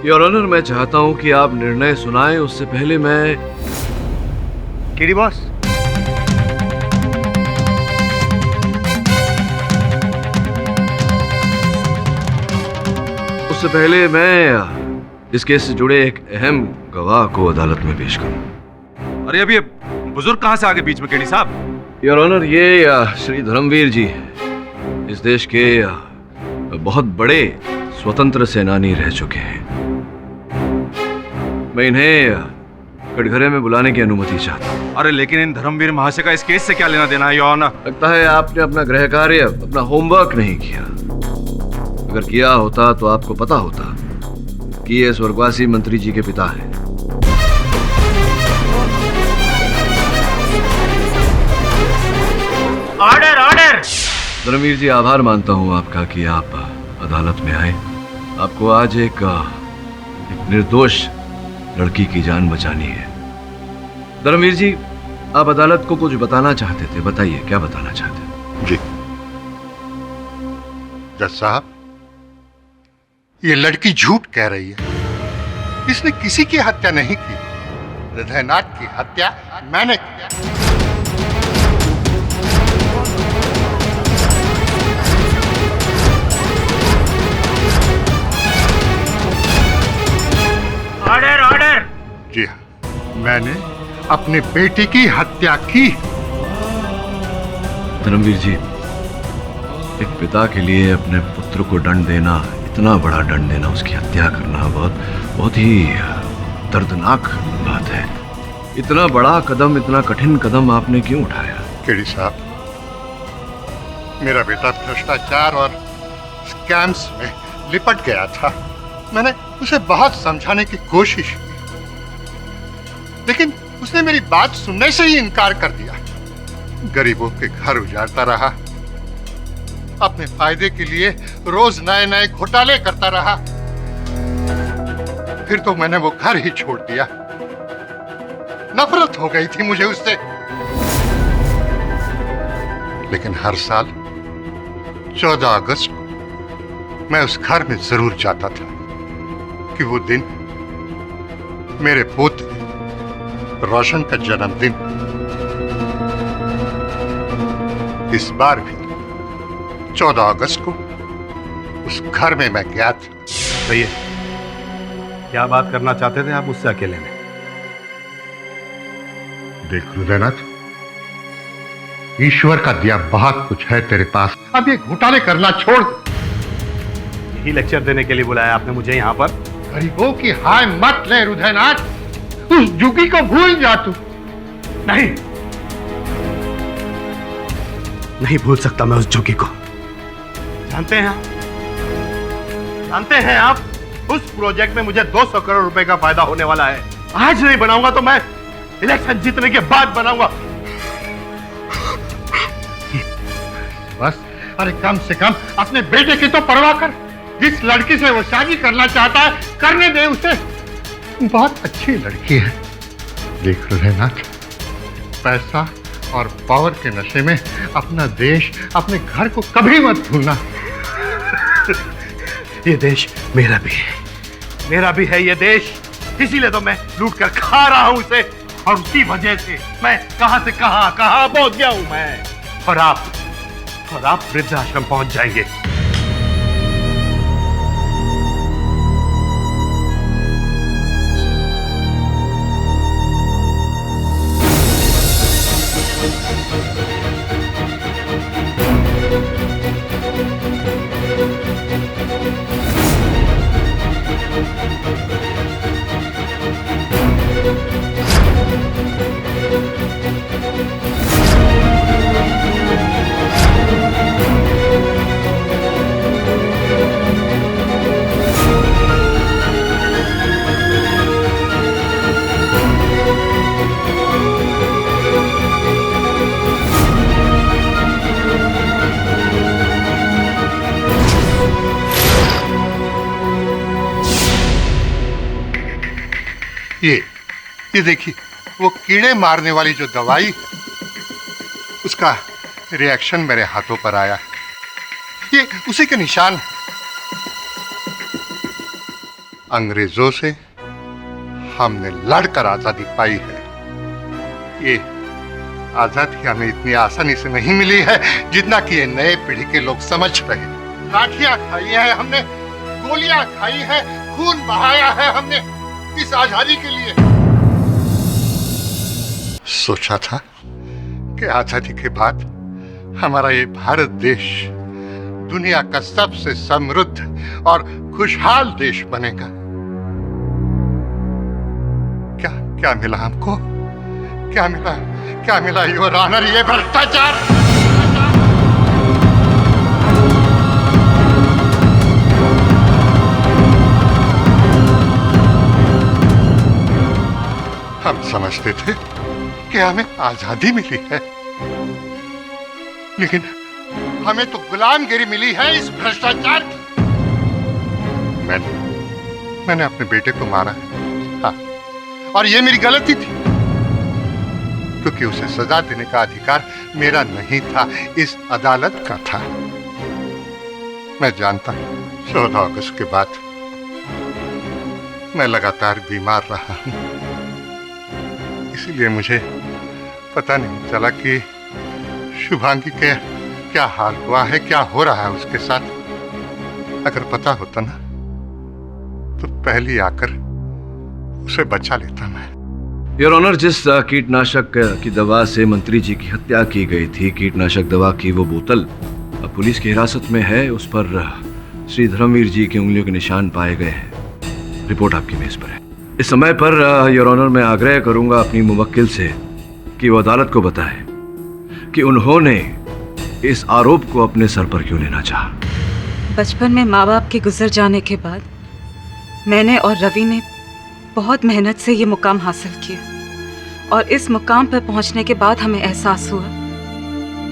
योर ऑनर, मैं चाहता हूं कि आप निर्णय सुनाएं, उससे पहले मैं। केडी बॉस, उससे पहले मैं इस केस से जुड़े एक अहम गवाह को अदालत में पेश करूं। अरे अभी बुजुर्ग कहां से आगे बीच में केडी साहब? योर ऑनर, ये श्री धर्मवीर जी हैं, इस देश के बहुत बड़े स्वतंत्र सेनानी रह चुके हैं। मैं इन्हें कटघरे में बुलाने की अनुमति चाहता हूँ। अरे लेकिन इन धर्मवीर महाशय का इस केस से क्या लेना देना है योर ऑनर? लगता है आपने अपना गृह कार्य, अपना होमवर्क नहीं किया। अगर किया होता तो आपको पता होता कि ये स्वर्गवासी मंत्री जी के पिता हैं। धर्मवीर जी, आभार मानता हूं आपका कि आप अदालत में आए। आपको आज एक निर्दोष लड़की की जान बचानी है। धर्मवीर जी, आप अदालत को कुछ बताना चाहते थे, बताइए क्या बताना चाहते थे? जी जज साहब, ये लड़की झूठ कह रही है। इसने किसी की हत्या नहीं की। हृदयनाथ की हत्या मैंने की। Order order. जी हाँ, मैंने अपने बेटे की हत्या की। धर्मवीर जी, एक पिता के लिए अपने पुत्र को दंड देना, इतना बड़ा दंड देना, उसकी हत्या करना बहुत ही दर्दनाक बात है। इतना बड़ा कदम, इतना कठिन कदम आपने क्यों उठाया? केडी साहब, मेरा बेटा भ्रष्टाचार और स्कैम्स में लिपट गया था। मैंने उसे बहुत समझाने की कोशिश की, लेकिन उसने मेरी बात सुनने से ही इनकार कर दिया। गरीबों के घर उजाड़ता रहा, अपने फायदे के लिए रोज नए नए घोटाले करता रहा। फिर तो मैंने वो घर ही छोड़ दिया। नफरत हो गई थी मुझे उससे। लेकिन हर साल 14 अगस्त को मैं उस घर में जरूर जाता था कि वो दिन मेरे पोते रोशन का जन्मदिन। इस बार भी 14 अगस्त को उस घर में मैं गया था। सही है। क्या बात करना चाहते थे आप मुझसे अकेले में? देख हृदयनाथ, ईश्वर का दिया बहुत कुछ है तेरे पास। अब ये घोटाले करना छोड़। यही लेक्चर देने के लिए बुलाया आपने मुझे यहाँ पर? गरीबों की हाय मत ले हृदयनाथ, उस जुगी को भूल जा तू। नहीं, नहीं भूल सकता मैं उस जुगी को। जानते हैं आप, उस प्रोजेक्ट में मुझे 200 करोड़ रुपए का फायदा होने वाला है। आज नहीं बनाऊंगा तो मैं इलेक्शन जीतने के बाद बनाऊंगा। बस, अरे कम से कम अपने बेटे की तो परवाह कर। जिस लड़की से वो शादी करना चाहता है, करने दे उसे। बहुत अच्छी लड़की है। देख हृदयनाथ, पैसा और पावर के नशे में अपना देश, अपने घर को कभी मत भूलना। ये देश मेरा भी है, मेरा भी है ये देश। इसीलिए तो मैं लूट कर खा रहा हूं उसे, और उसी वजह से मैं कहां से कहां पहुंच गया हूं मैं। और आप वृद्धाश्रम पहुंच जाएंगे। ये देखिए, वो कीड़े मारने वाली जो दवाई, उसका रिएक्शन मेरे हाथों पर आया। ये उसी के निशान। अंग्रेजों से हमने लड़कर आजादी पाई है। ये आजादी हमें इतनी आसानी से नहीं मिली है जितना कि ये नए पीढ़ी के लोग समझ रहे हैं। लाठियां खाई है हमने, गोलियां खाई है, खून बहाया है हमने इस आजादी के लिए। सोचा था कि आजादी के बाद हमारा ये भारत देश दुनिया का सबसे समृद्ध और खुशहाल देश बनेगा। क्या मिला हमको? क्या मिला योर ऑनर? ये भ्रष्टाचार। हम समझते थे कि हमें आजादी मिली है, लेकिन हमें तो गुलामगिरी मिली है इस भ्रष्टाचार की। मैंने अपने बेटे को मारा है, हाँ, और ये मेरी गलती थी, क्योंकि उसे सजा देने का अधिकार मेरा नहीं था, इस अदालत का था। मैं जानता हूं 14 अगस्त के बाद मैं लगातार बीमार रहा हूं, इसीलिए मुझे पता नहीं चला कि शुभांगी के क्या हाल हुआ है, क्या हो रहा है उसके साथ। अगर पता होता ना तो पहले आकर उसे बचा लेता मैं। योर ऑनर, जिस कीटनाशक की दवा से मंत्री जी की हत्या की गई थी, कीटनाशक दवा की वो बोतल अब पुलिस की हिरासत में है। उस पर श्री धर्मवीर जी की उंगलियों के निशान पाए गए हैं। रिपोर्ट आपकी मेज पर है। इस समय पर योर ऑनर, मैं आग्रह करूंगा अपनी मुवक्किल से कि वो अदालत को बताए कि उन्होंने इस आरोप को अपने सर पर क्यों लेना चाहा। बचपन में माँ बाप के गुजर जाने के बाद मैंने और रवि ने बहुत मेहनत से ये मुकाम हासिल किया, और इस मुकाम पर पहुंचने के बाद हमें एहसास हुआ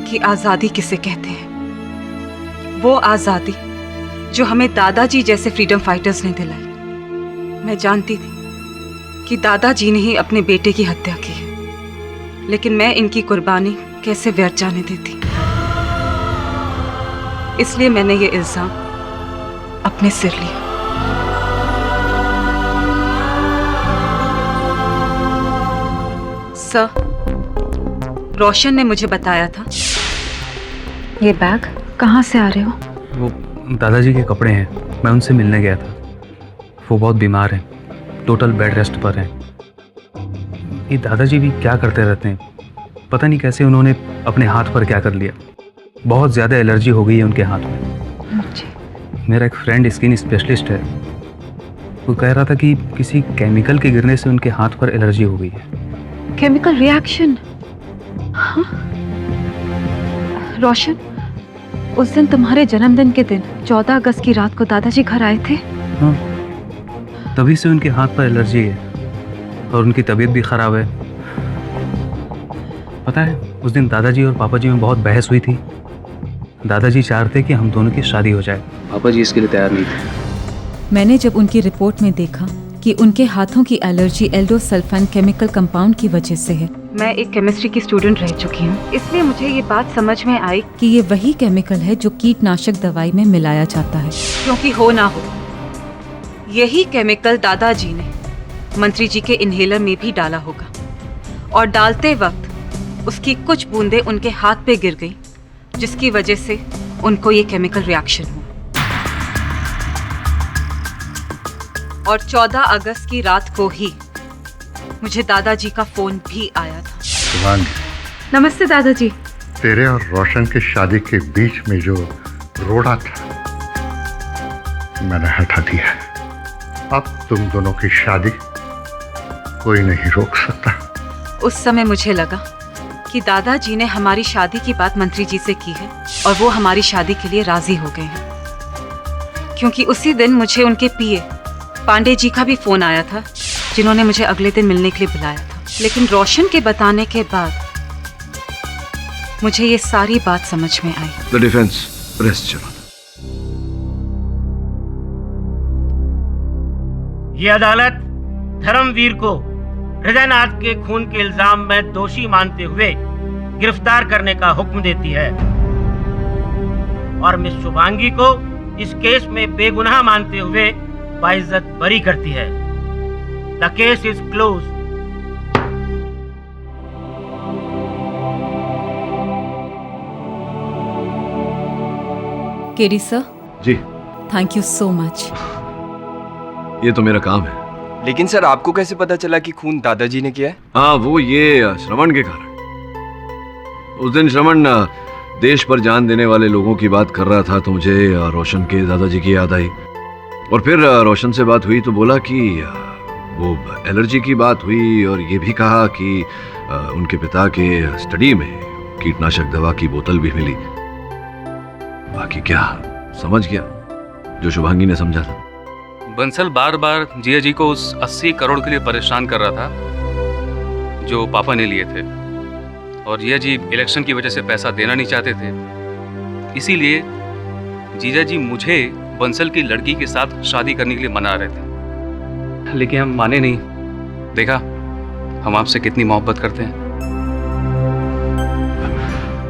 कि आज़ादी किसे कहते हैं। वो आज़ादी जो हमें दादाजी जैसे फ्रीडम फाइटर्स ने दिलाई। मैं जानती थी कि दादाजी ने ही अपने बेटे की हत्या की है, लेकिन मैं इनकी कुर्बानी कैसे व्यर्थ जाने देती। इसलिए मैंने ये इल्जाम अपने सिर लिया। सर, रोशन ने मुझे बताया था। ये बैग कहाँ से आ रहे हो? वो दादाजी के कपड़े हैं, मैं उनसे मिलने गया था। वो बहुत बीमार हैं, टोटल बेड रेस्ट पर हैं। ये दादाजी भी क्या करते रहते हैं, पता नहीं कैसे उन्होंने अपने हाथ पर क्या कर लिया। बहुत ज़्यादा एलर्जी हो गई है उनके हाथ में। मेरा एक फ्रेंड स्किन स्पेशलिस्ट है, वो कह रहा था कि किसी केमिकल के गिरने से उनके हाथ पर एलर्जी हो गई है। Chemical reaction? हाँ? रोशन, उस दिन तुम्हारे जन्मदिन के दिन 14 अगस्त की रात को दादाजी घर आए थे। हाँ, तभी से उनके हाथ पर एलर्जी है और उनकी तबीयत भी खराब है। पता है, उस दिन दादाजी और पापा जी में बहुत बहस हुई थी। दादाजी चाहते कि हम दोनों की शादी हो जाए, पापा जी इसके लिए तैयार नहीं थे। मैंने जब उनकी रिपोर्ट में देखा कि उनके हाथों की एलर्जी एल्डोसल्फान केमिकल कंपाउंड की वजह से है। मैं एक केमिस्ट्री की स्टूडेंट रह चुकी हूँ, इसलिए मुझे ये बात समझ में आई कि ये वही केमिकल है जो कीटनाशक दवाई में मिलाया जाता है। क्योंकि हो ना हो, यही केमिकल दादाजी ने मंत्री जी के इनहेलर में भी डाला होगा, और डालते वक्त उसकी कुछ बूंदें उनके हाथ पे गिर गई, जिसकी वजह से उनको ये केमिकल रिएक्शन हुआ। और 14 अगस्त की रात को ही मुझे दादाजी का फोन भी आया था। शुभांगी, नमस्ते दादाजी। तेरे और रोशन की शादी के बीच में जो रोड़ा था मैंने हटा दिया है। अब तुम दोनों की शादी कोई नहीं रोक सकता। उस समय मुझे लगा कि दादाजी ने हमारी शादी की बात मंत्री जी से की है और वो हमारी शादी के लिए राजी हो गए हैं, क्योंकि उसी दिन मुझे उनके पीए पांडे जी का भी फोन आया था, जिन्होंने मुझे अगले दिन मिलने के लिए बुलाया था। लेकिन रोशन के बताने के बाद मुझे ये सारी बात समझ में आई। The defence rest your honour. ये अदालत धर्मवीर को हृदयनाथ के खून के इल्जाम में दोषी मानते हुए गिरफ्तार करने का हुक्म देती है और मिस शुभांगी को इस केस में बेगुनाह मानते हुए बाइज्जत बरी करती है। The case is close. KD sir. जी। Thank you so much. ये तो मेरा काम है। लेकिन सर, आपको कैसे पता चला कि खून दादाजी ने किया है? हाँ, वो ये श्रवण के कारण। उस दिन श्रवण देश पर जान देने वाले लोगों की बात कर रहा था, तो मुझे रोशन के दादाजी की याद आई। और फिर रोशन से बात हुई तो बोला कि वो एलर्जी की बात हुई, और ये भी कहा कि उनके पिता के स्टडी में कीटनाशक दवा की बोतल भी मिली। बाकी क्या समझ गया जो शुभांगी ने समझा था। बंसल बार बार जिया जी को उस 80 करोड़ के लिए परेशान कर रहा था जो पापा ने लिए थे, और जिया जी इलेक्शन की वजह से पैसा देना नहीं चाहते थे, इसीलिए जीजा जी मुझे बंसल की लड़की के साथ शादी करने के लिए मना रहे थे, लेकिन हम माने नहीं। देखा हम आपसे कितनी मोहब्बत करते हैं।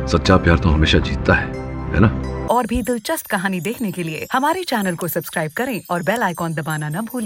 सच्चा प्यार तो हमेशा जीतता है ना? और भी दिलचस्प कहानी देखने के लिए हमारे चैनल को सब्सक्राइब करें और बेल आइकॉन दबाना न भूलें।